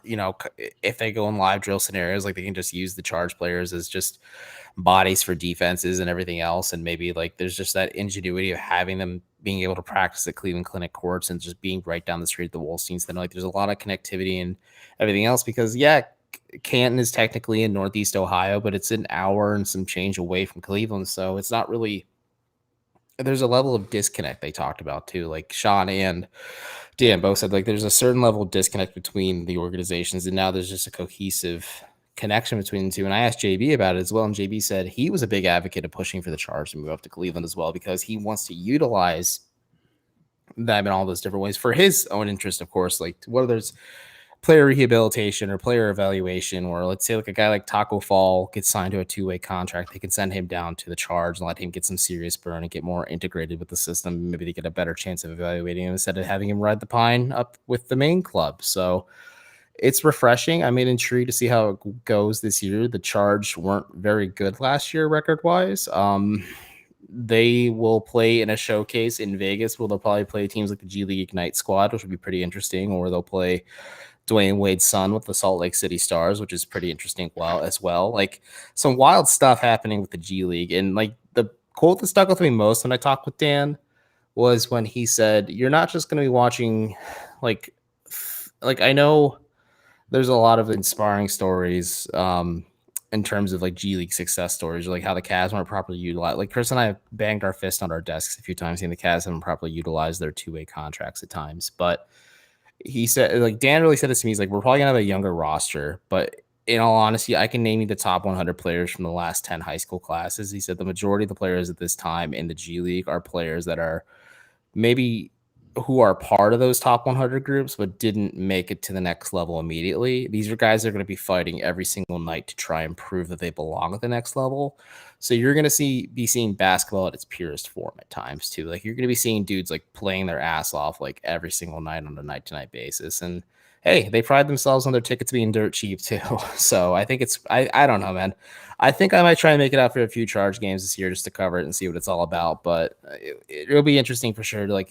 if they go in live drill scenarios, like they can just use the Charge players as just bodies for defenses and everything else. And maybe like there's just that ingenuity of having them being able to practice at Cleveland Clinic courts and just being right down the street at the Wolsteins. Then like there's a lot of connectivity and everything else because Canton is technically in Northeast Ohio, but it's an hour and some change away from Cleveland. So it's not really, there's a level of disconnect they talked about too. Like Sean and Dan both said like there's a certain level of disconnect between the organizations. And now there's just a cohesive connection between the two. And I asked JB about it as well. And JB said he was a big advocate of pushing for the Charge to move up to Cleveland as well, because he wants to utilize them in all those different ways for his own interest, of course. Like whether there's player rehabilitation or player evaluation, or let's say like a guy like Taco Fall gets signed to a 2-way contract, they can send him down to the Charge and let him get some serious burn and get more integrated with the system. Maybe they get a better chance of evaluating him instead of having him ride the pine up with the main club. So it's refreshing. I'm intrigued to see how it goes this year. The Charge weren't very good last year record-wise. They will play in a showcase in Vegas where they'll probably play teams like the G League Ignite squad, which would be pretty interesting, or they'll play Dwayne Wade's son with the Salt Lake City Stars, which is pretty interesting as well. Like some wild stuff happening with the G League. And like the quote that stuck with me most when I talked with Dan was when he said, you're not just going to be watching like I know there's a lot of inspiring stories in terms of like G League success stories, or like how the Cavs weren't properly utilized. Like Chris and I banged our fist on our desks a few times saying the Cavs haven't properly utilized their 2-way contracts at times. But he said, like Dan really said this to me, he's like, we're probably gonna have a younger roster, but in all honesty, I can name you the top 100 players from the last 10 high school classes. He said the majority of the players at this time in the G League are players that are maybe who are part of those top 100 groups, but didn't make it to the next level immediately. These are guys that are going to be fighting every single night to try and prove that they belong at the next level. So you're going to be seeing basketball at its purest form at times too. Like you're going to be seeing dudes like playing their ass off like every single night on a night to night basis. And hey, they pride themselves on their tickets being dirt cheap too. So I think I don't know, man. I think I might try and make it out for a few Charge games this year just to cover it and see what it's all about. But it'll be interesting for sure. Like,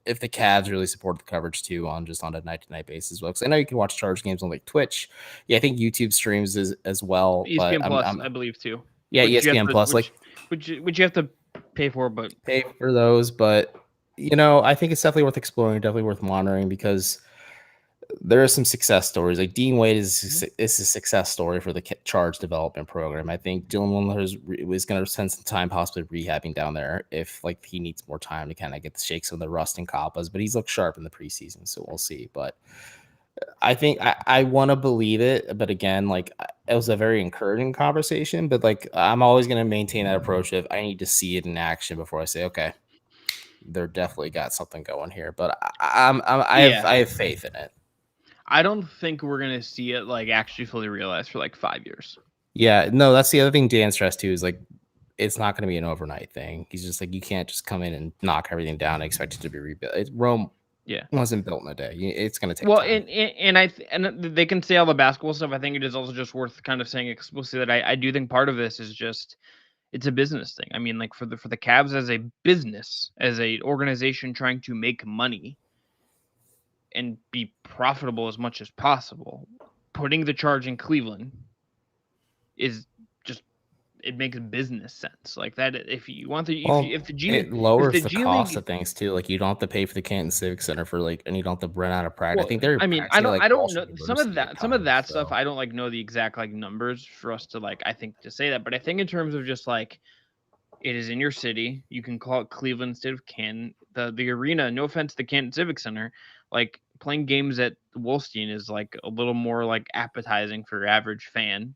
if the Cavs really support the coverage too on a night-to-night basis. Well, because I know you can watch Charge games on like Twitch. Yeah, I think YouTube streams as well. ESPN Plus, I believe too. Yeah, ESPN Plus, which you have to pay for, but pay for those. But I think it's definitely worth exploring, definitely worth monitoring, because there are some success stories. Like Dean Wade is a success story for the Charge development program. I think Dylan Windler was going to spend some time possibly rehabbing down there if like he needs more time to kind of get the shakes of the rust and Kappas, but he's looked sharp in the preseason, so we'll see. But I think I want to believe it, but again, like it was a very encouraging conversation, but like I'm always going to maintain that approach of I need to see it in action before I say, okay, they're definitely got something going here. But I have faith in it. I don't think we're going to see it like actually fully realized for like 5 years. Yeah, no, that's the other thing Dan stressed too, is like, it's not going to be an overnight thing. He's just like, you can't just come in and knock everything down and expect it to be rebuilt. Rome wasn't built in a day. It's going to take time. And they can say all the basketball stuff. I think it is also just worth kind of saying explicitly that I do think part of this is just, it's a business thing. I mean, like for the Cavs as a business, as a organization trying to make money and be profitable as much as possible, putting the Charge in Cleveland is just, it makes business sense. Like that, if you want if the G it lowers the the G cost League, of things too. Like you don't have to pay for the Canton Civic Center for and you don't have to run out of practice. Well, I think they're. I mean, I don't know some of that stuff. I don't like know the exact like numbers for us to like. I think to say that, but I think in terms of just like, it is in your city. You can call it Cleveland instead of Canton. The arena. No offense to the Canton Civic Center, like playing games at Wolstein is like a little more like appetizing for your average fan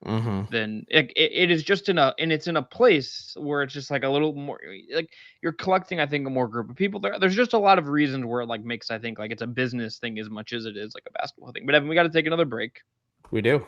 than it is just it's in a place where it's just like a little more like you're collecting, I think, a more group of people there. There's just a lot of reasons where it like makes, I think, like it's a business thing as much as it is like a basketball thing. But Evan, we got to take another break. We do.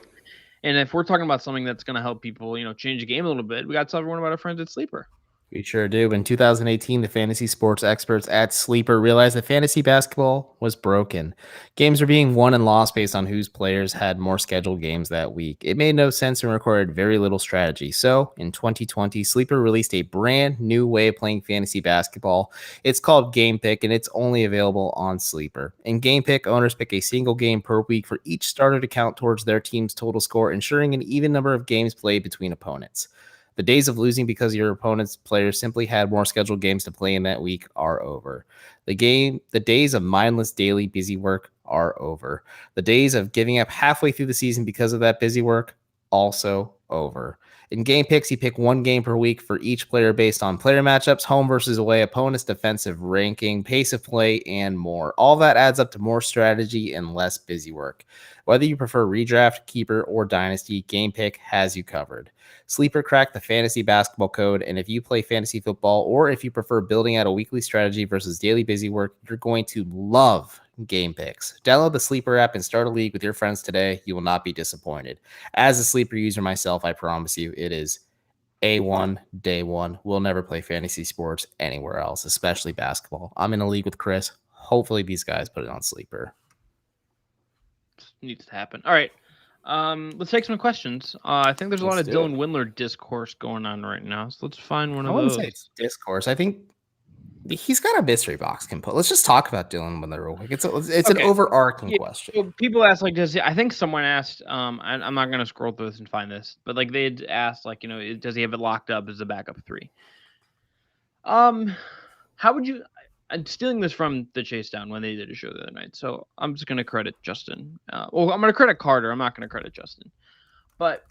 And if we're talking about something that's going to help people, change the game a little bit, we got to tell everyone about our friends at Sleeper. We sure do. In 2018, the fantasy sports experts at Sleeper realized that fantasy basketball was broken. Games were being won and lost based on whose players had more scheduled games that week. It made no sense and required very little strategy. So, in 2020, Sleeper released a brand new way of playing fantasy basketball. It's called Game Pick, and it's only available on Sleeper. In Game Pick, owners pick a single game per week for each starter to count towards their team's total score, ensuring an even number of games played between opponents. The days of losing because your opponent's players simply had more scheduled games to play in that week are over. The days of mindless daily busy work are over. The days of giving up halfway through the season because of that busy work also over. In game picks, you pick one game per week for each player based on player matchups, home versus away, opponent's defensive ranking, pace of play, and more. All that adds up to more strategy and less busy work. Whether you prefer redraft, keeper, or dynasty, Game Pick has you covered. Sleeper cracked the fantasy basketball code, and if you play fantasy football or if you prefer building out a weekly strategy versus daily busy work, you're going to love Game Picks. Download the Sleeper app and start a league with your friends today. You will not be disappointed. As a Sleeper user myself, I promise you, it is A1 day one. We'll never play fantasy sports anywhere else, especially basketball. I'm in a league with Chris. Hopefully these guys put it on Sleeper. Needs to happen. All right. Let's take some questions. I think there's a lot of Dylan Windler discourse going on right now, so let's find one of those. I wouldn't say it's discourse. I think he's got a mystery box component. Let's just talk about Dylan Windler real quick. It's okay. An overarching question. So people ask, like, I think someone asked, I'm not going to scroll through this and find this, but like they had asked, like, does he have it locked up as a backup 3? How would you? I'm stealing this from the Chase Down when they did a show the other night, so I'm just going to credit Justin. I'm going to credit Carter. I'm not going to credit Justin. But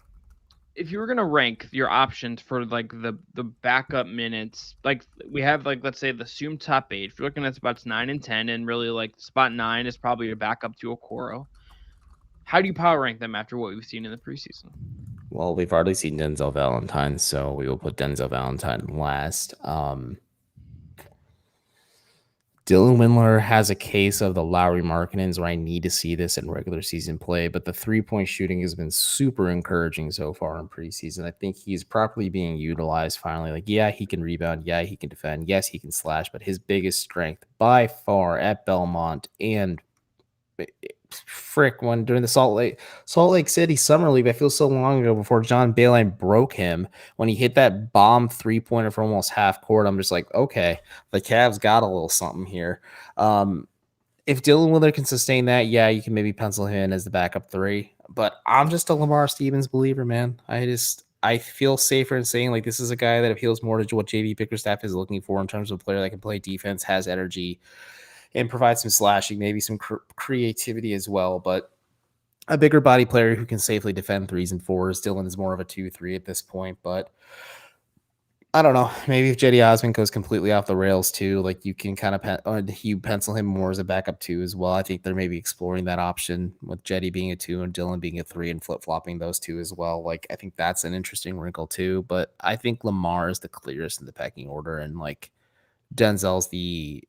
if you were going to rank your options for like the backup minutes, like we have, like, let's say the assumed top 8. If you're looking at spots 9 and 10, and really like spot 9 is probably your backup to Okoro, how do you power rank them after what we've seen in the preseason? Well, we've already seen Denzel Valentine, so we will put Denzel Valentine last. Dylan Windler has a case of the Lowry Markkanens where I need to see this in regular season play, but the 3-point shooting has been super encouraging so far in preseason. I think he's properly being utilized finally. Like, yeah, he can rebound. Yeah, he can defend. Yes, he can slash, but his biggest strength by far at Belmont and when during the Salt Lake City Summer League, I feel so long ago before John Beilein broke him when he hit that bomb 3-pointer from almost half court. I'm just like, okay, the Cavs got a little something here. If Dylan Windler can sustain that, yeah, you can maybe pencil him in as the backup 3. But I'm just a Lamar Stevens believer, man. I feel safer in saying, like, this is a guy that appeals more to what JV Bickerstaff is looking for in terms of a player that can play defense, has energy, and provide some slashing, maybe some creativity as well. But a bigger body player who can safely defend 3s and 4s. Dylan is more of a 2-3 at this point. But I don't know. Maybe if Jetty Osmond goes completely off the rails too, like, you can kind of you pencil him more as a backup 2 as well. I think they're maybe exploring that option with Jetty being a 2 and Dylan being a 3 and flip-flopping those 2 as well. Like, I think that's an interesting wrinkle too. But I think Lamar is the clearest in the pecking order, and like Denzel's the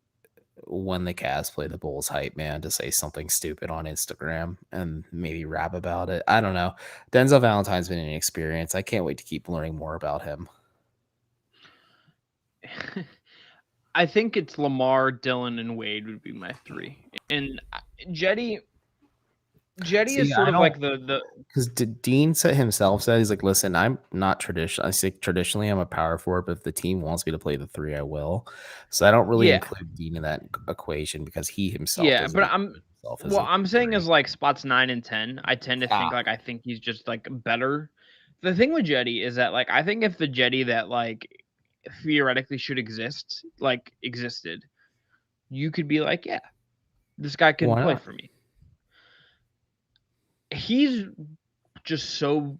when the Cavs play the Bulls hype man to say something stupid on Instagram and maybe rap about it. I don't know. Denzel Valentine's been an experience. I can't wait to keep learning more about him. I think it's Lamar, Dylan, and Wade would be my 3. And Jetty is sort of like the because Dean himself said, he's like, listen, I'm not traditional. I say traditionally I'm a power forward, but if the team wants me to play the 3, I will. So I don't really include Dean in that equation because he himself. Yeah, but I'm saying is like spots 9 and 10. I tend to think I think he's just like better. The thing with Jetty is that, like, I think if the Jetty that like theoretically should exist like existed, you could be like, yeah, this guy can play for me. He's just so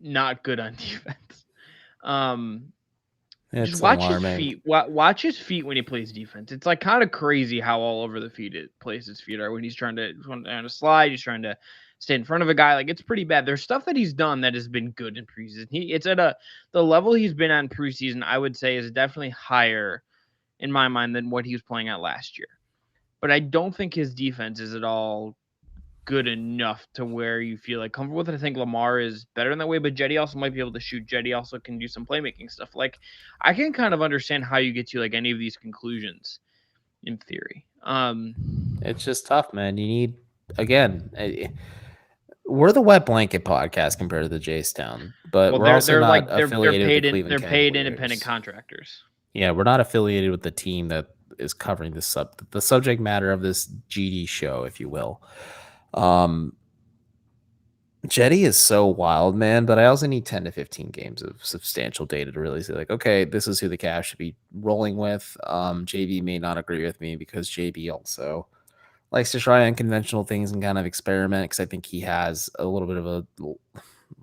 not good on defense. Just watch his feet. Watch his feet when he plays defense. It's like kind of crazy how all over the feet it plays his feet are when he's trying to slide. He's trying to stay in front of a guy. Like, it's pretty bad. There's stuff that he's done that has been good in preseason. It's at the level he's been on preseason, I would say, is definitely higher in my mind than what he was playing at last year. But I don't think his defense is at all good enough to where you feel like comfortable with it. I think Lamar is better in that way, but Jetty also might be able to shoot. Jetty also can do some playmaking stuff. Like, I can kind of understand how you get to like any of these conclusions in theory. It's just tough, man. You need, again, we're the wet blanket podcast compared to the J-Town, but we're also not affiliated with the Cleveland they're Cavaliers. paid independent contractors. Yeah, we're not affiliated with the team that is covering the subject matter of this GD show, if you will. Jetty is so wild, man, but I also need 10 to 15 games of substantial data to really say, like, okay, this is who the Cavs should be rolling with. JB may not agree with me because JB also likes to try unconventional things and kind of experiment, because I think he has a little bit of a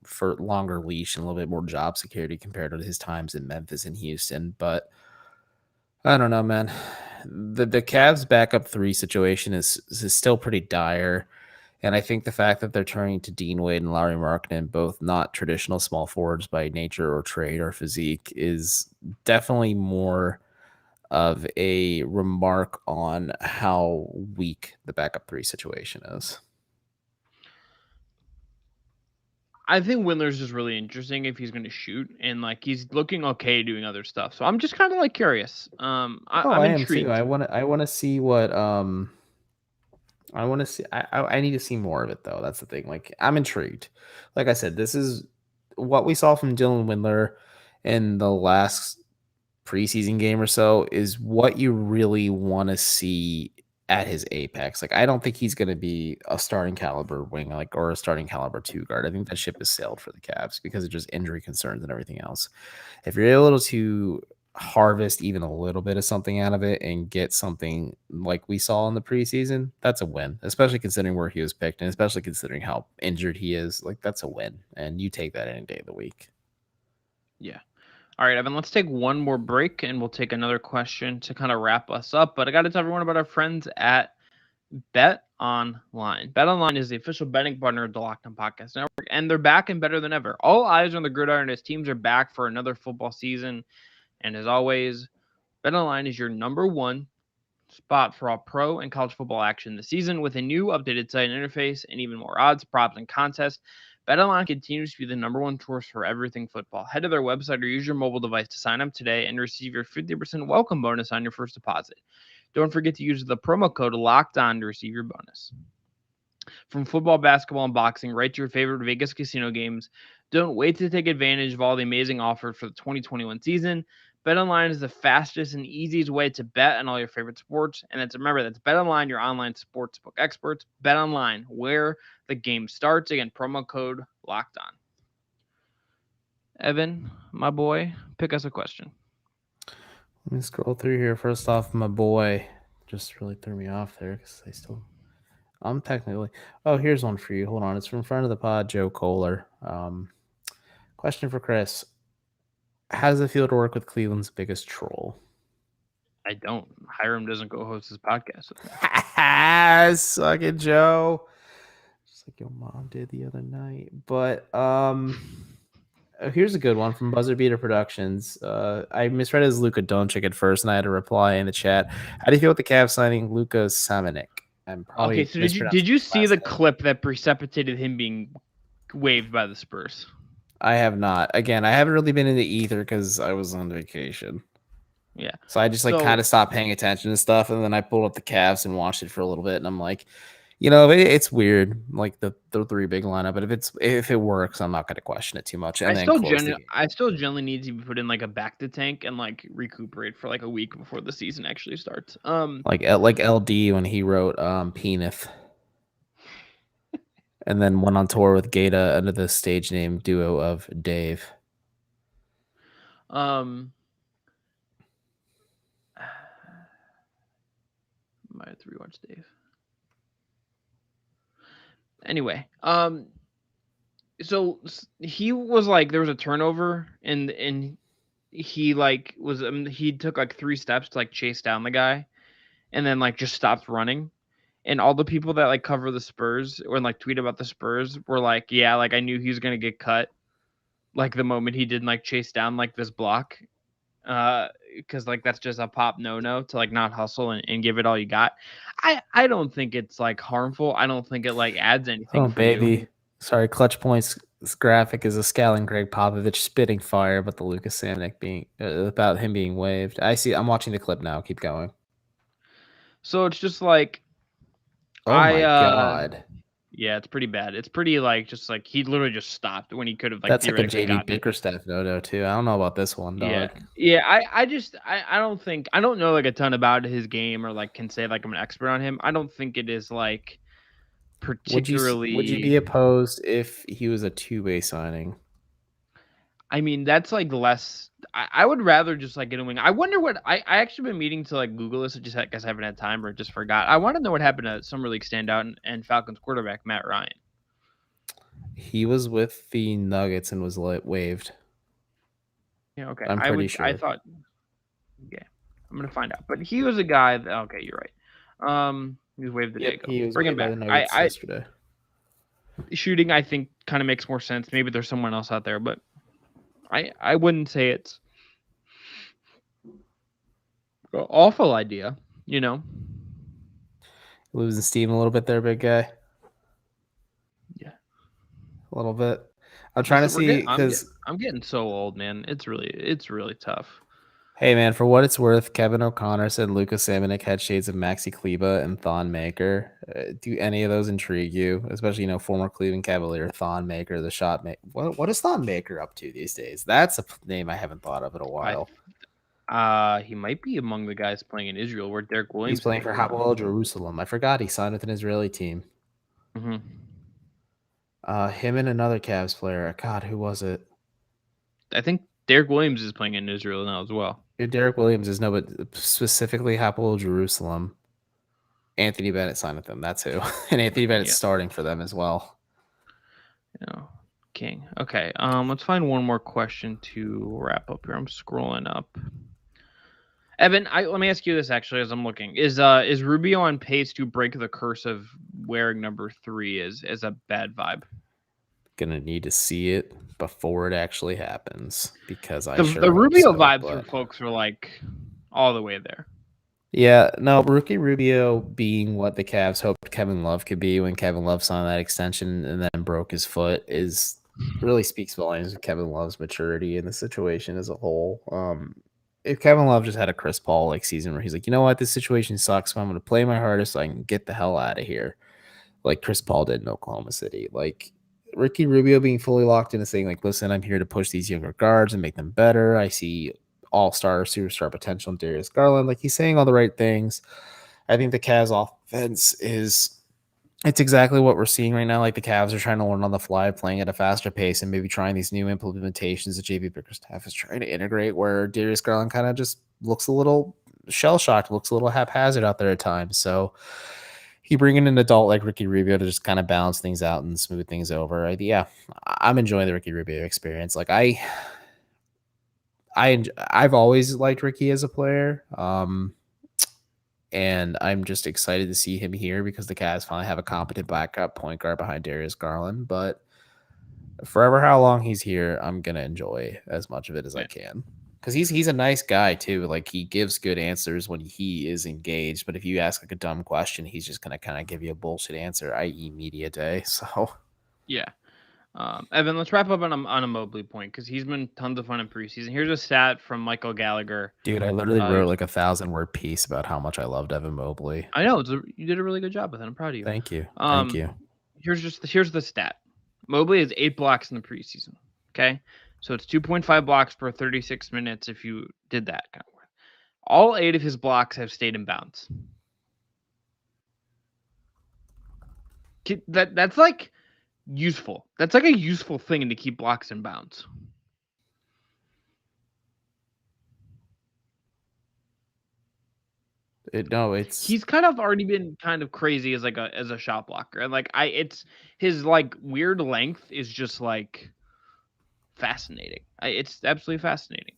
for longer leash and a little bit more job security compared to his times in Memphis and Houston. But I don't know, man. The Cavs backup 3 situation is still pretty dire. And I think the fact that they're turning to Dean Wade and Lauri Markkanen, both not traditional small forwards by nature or trade or physique, is definitely more of a remark on how weak the backup 3 situation is. I think Windler's just really interesting if he's going to shoot, and like he's looking okay doing other stuff. So I'm just kind of like curious. I'm intrigued. I want to see what I want to see. I need to see more of it, though. That's the thing. Like, I'm intrigued. Like I said, this is what we saw from Dylan Windler in the last preseason game or so is what you really want to see at his apex. Like, I don't think he's going to be a starting caliber wing, like, or a starting caliber 2 guard. I think that ship has sailed for the Cavs because of just injury concerns and everything else. If you're able to harvest even a little bit of something out of it and get something like we saw in the preseason, that's a win, especially considering where he was picked and especially considering how injured he is. Like, that's a win, and you take that any day of the week. Yeah. All right, Evan, let's take one more break and we'll take another question to kind of wrap us up. But I got to tell everyone about our friends at BetOnline. BetOnline is the official betting partner of the Locked On Podcast Network, and they're back and better than ever. All eyes on the gridiron as teams are back for another football season. And as always, BetOnline is your number one spot for all pro and college football action this season, with a new updated site and interface and even more odds, props, and contests. BetOnline continues to be the number one source for everything football. Head to their website or use your mobile device to sign up today and receive your 50% welcome bonus on your first deposit. Don't forget to use the promo code LOCKEDON to receive your bonus. From football, basketball, and boxing, right to your favorite Vegas casino games, don't wait to take advantage of all the amazing offers for the 2021 season. BetOnline is the fastest and easiest way to bet on all your favorite sports. And that's BetOnline, your online sportsbook experts. BetOnline, where the game starts. Again, promo code LOCKED ON. Evan, my boy, pick us a question. Let me scroll through here. First off, my boy just really threw me off there because I'm technically. Oh, here's one for you. Hold on. It's from friend of the pod, Joe Kohler. Question for Chris. How does it feel to work with Cleveland's biggest troll? I don't. Hiram doesn't go host his podcast with me. Suck it, Joe. Just like your mom did the other night. But here's a good one from Buzzer Beater Productions. I misread it as Luka Doncic at first, and I had to reply in the chat. How do you feel with the Cavs signing Luka Samanic? Okay, so did you see the clip that precipitated him being waived by the Spurs? I have not. Again, I haven't really been in the ether because I was on vacation. Yeah. So I just kind of stopped paying attention to stuff, and then I pulled up the Cavs and watched it for a little bit, and I'm like, it's weird, like the 3 big lineup. But if it works, I'm not going to question it too much. And I still generally need to be put in like a back to tank and like recuperate for like a week before the season actually starts. Like LD when he wrote Penis. And then went on tour with Gata under the stage name duo of Dave. Might have to rewatch Dave. Anyway, so he was like, there was a turnover and he like was he took like 3 steps to like chase down the guy, and then like just stopped running. And all the people that like cover the Spurs or like tweet about the Spurs were like, yeah, like I knew he was going to get cut. Like the moment he didn't like chase down like this block, because like that's just a pop no to like not hustle and give it all you got. I don't think it's like harmful. I don't think it like adds anything for baby. you. Sorry, Clutch Points graphic is a scowling Greg Popovich spitting fire, but the Lucas Samanic being about him being waived. I'm watching the clip now. Keep going. So it's just like, oh my god, yeah, it's pretty bad. It's pretty like just like he literally just stopped when he could have like that's like a theoretically JD Bickerstaff no too. I don't know about this one, dog. Yeah. I don't know like a ton about his game or like can say like I'm an expert on him. I don't think it is like particularly. Would you be opposed if he was a two-way signing? I mean, that's like less. I would rather just like get a wing. I wonder what I actually been meaning to like Google this. I just guess I haven't had time or just forgot. I want to know what happened to Summer League standout and Falcons quarterback Matt Ryan. He was with the Nuggets and was waived. Yeah, okay. I'm pretty sure. I thought. Okay, I'm gonna find out. But he was a guy. Okay, you're right. He was waived the day ago. He was Bring him back. yesterday. Shooting, I think, kind of makes more sense. Maybe there's someone else out there, but I wouldn't say it's an awful idea. You know, losing steam a little bit there, big guy. Yeah, a little bit. I'm trying to see because I'm getting so old, man. It's really tough. Hey, man, for what it's worth, Kevin O'Connor said Lucas Samanic had shades of Maxi Kleba and Thon Maker. Do any of those intrigue you? Especially, former Cleveland Cavalier Thon Maker, the shot maker. What is Thon Maker up to these days? That's a name I haven't thought of in a while. He might be among the guys playing in Israel where Derek Williams. He's playing for Hapoel Jerusalem. I forgot he signed with an Israeli team. Mm-hmm. Him and another Cavs player. God, who was it? I think Derek Williams is playing in Israel now as well. Derek Williams is but specifically Hapoel Jerusalem. Anthony Bennett signed with them. That's who. And Anthony Bennett's starting for them as well. King. Okay. Let's find one more question to wrap up here. I'm scrolling up. Evan, let me ask you this actually as I'm looking. Is Rubio on pace to break the curse of wearing number 3 as a bad vibe? Gonna need to see it before it actually happens because the Rubio vibes for folks are like all the way there. Yeah, no, rookie Rubio being what the Cavs hoped Kevin Love could be when Kevin Love signed that extension and then broke his foot really speaks volumes of Kevin Love's maturity in the situation as a whole. If Kevin Love just had a Chris Paul like season where he's like, you know what, this situation sucks, but I'm going to play my hardest so I can get the hell out of here, like Chris Paul did in Oklahoma City. Like Ricky Rubio being fully locked into saying like, listen, I'm here to push these younger guards and make them better. I see all-star, superstar potential in Darius Garland. Like he's saying all the right things. I think the Cavs offense it's exactly what we're seeing right now. Like the Cavs are trying to learn on the fly, playing at a faster pace and maybe trying these new implementations that JB Bickerstaff is trying to integrate where Darius Garland kind of just looks a little shell-shocked, looks a little haphazard out there at times. So he bringing an adult like Ricky Rubio to just kind of balance things out and smooth things over. I'm enjoying the Ricky Rubio experience. Like I've always liked Ricky as a player. And I'm just excited to see him here because the Cavs finally have a competent backup point guard behind Darius Garland. But forever how long he's here, I'm going to enjoy as much of it as I can. Because he's a nice guy, too. Like, he gives good answers when he is engaged. But if you ask, like, a dumb question, he's just going to kind of give you a bullshit answer, i.e. media day. So, yeah. Evan, let's wrap up on a Mobley point because he's been tons of fun in preseason. Here's a stat from Michael Gallagher. Dude, I literally wrote like a 1,000-word piece about how much I loved Evan Mobley. I know you did a really good job with it. I'm proud of you. Thank you. Thank you. Here's the stat. Mobley has 8 blocks in the preseason. Okay, so it's 2.5 blocks per 36 minutes if you did that kind of work. All 8 of his blocks have stayed in bounds. That's like useful. That's like a useful thing to keep blocks in bounds. He's kind of already been kind of crazy as a shot blocker, and like it's his like weird length is just like fascinating. It's absolutely fascinating.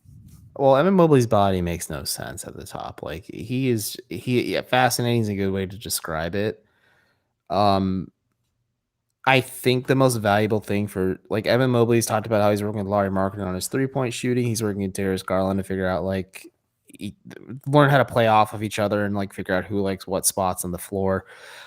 Well, Evan Mobley's body makes no sense at the top. Like fascinating is a good way to describe it. I think the most valuable thing for like Evan Mobley's talked about how he's working with Larry Marketing on his 3-point shooting. He's working with Darius Garland to figure out like learn how to play off of each other and like figure out who likes what spots on the floor.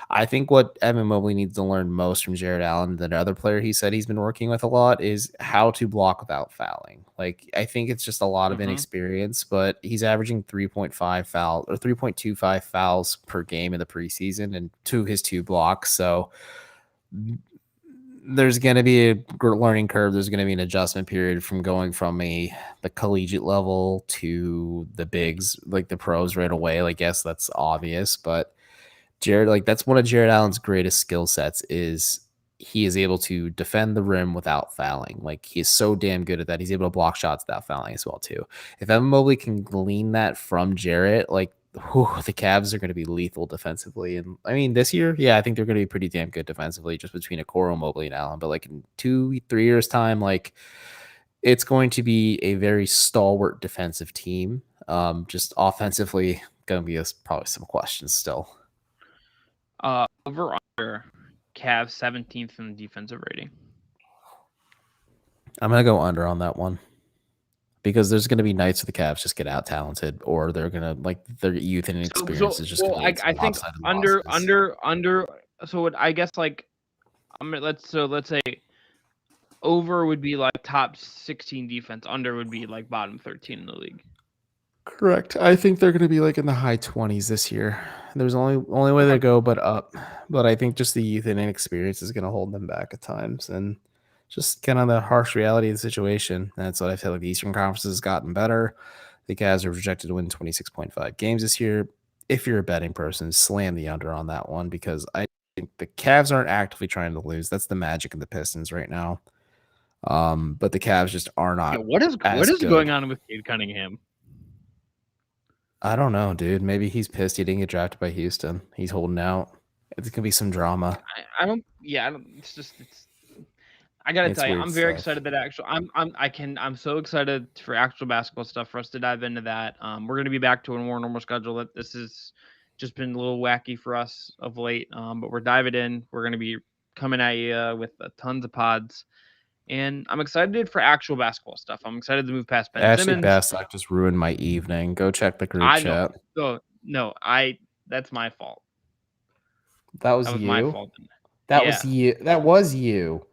I think what Evan Mobley needs to learn most from Jared Allen, the other player he said he's been working with a lot, is how to block without fouling. Like, I think it's just a lot of inexperience, but he's averaging 3.25 fouls per game in the preseason and his 2 blocks. So there's going to be a learning curve. There's going to be an adjustment period from going from the collegiate level to the bigs, like the pros right away. Like, yes, that's obvious, but Jared, like, that's one of Jared Allen's greatest skill sets is he is able to defend the rim without fouling. Like, he is so damn good at that. He's able to block shots without fouling as well too. If Evan Mobley can glean that from Jarrett, like, the Cavs are going to be lethal defensively. And I mean, this year, yeah, I think they're going to be pretty damn good defensively just between Okoro, Mobley, and Allen. But like in 2-3 years time, like, it's going to be a very stalwart defensive team. Just offensively, going to be probably some questions still. Over under Cavs 17th in the defensive rating. I'm going to go under on that one. Because there's going to be nights where the Cavs just get out talented, or they're going to, like, their youth and inexperience is just going to lead to I think under. So I guess like, let's say over would be like top 16 defense. Under would be like bottom 13 in the league. Correct. I think they're going to be like in the high 20s this year. There's only way they go but up. But I think just the youth and inexperience is going to hold them back at times, and just kind of the harsh reality of the situation. That's what I feel like. The Eastern Conference has gotten better. The Cavs are projected to win 26.5 games this year. If you're a betting person, slam the under on that one, because I think the Cavs aren't actively trying to lose. That's the magic of the Pistons right now. But the Cavs just are not. Yeah, what is going on with Cade Cunningham? I don't know, dude. Maybe he's pissed he didn't get drafted by Houston. He's holding out. It's gonna be some drama. I don't. It's. I gotta tell you, I'm very excited that I'm so excited for actual basketball stuff for us to dive into that. We're gonna be back to a more normal schedule. This has just been a little wacky for us of late, but we're diving in. We're gonna be coming at you with tons of pods, and I'm excited for actual basketball stuff. I'm excited to move past Ben Simmons. Bastock just ruined my evening. Go check the group chat. No, that's my fault. That was you. My fault. That was you. That was you.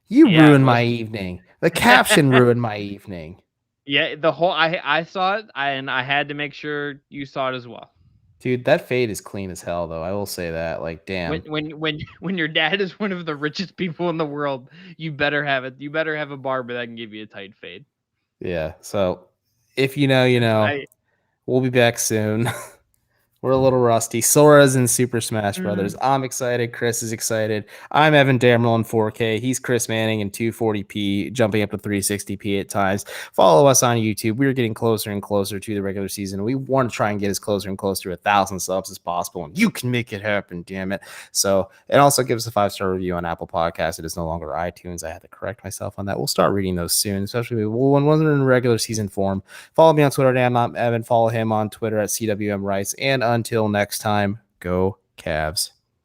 You ruined my evening. The caption ruined my evening. Yeah, I saw it, and I had to make sure you saw it as well. Dude, that fade is clean as hell, though. I will say that. Like, damn. When your dad is one of the richest people in the world, you better have it. You better have a barber that can give you a tight fade. Yeah. So, if you know, you know. We'll be back soon. We're a little rusty. Sora's in Super Smash Brothers. I'm excited. Chris is excited. I'm Evan Dammarell in 4K. He's Chris Manning in 240p, jumping up to 360p at times. Follow us on YouTube. We're getting closer and closer to the regular season. We want to try and get as closer and closer to 1,000 subs as possible, and you can make it happen, damn it. So, and also give us a 5-star review on Apple Podcasts. It is no longer iTunes. I had to correct myself on that. We'll start reading those soon, especially when we're in regular season form. Follow me on Twitter. I'm Evan. Follow him on Twitter at CWM Rice. And until next time, go Cavs.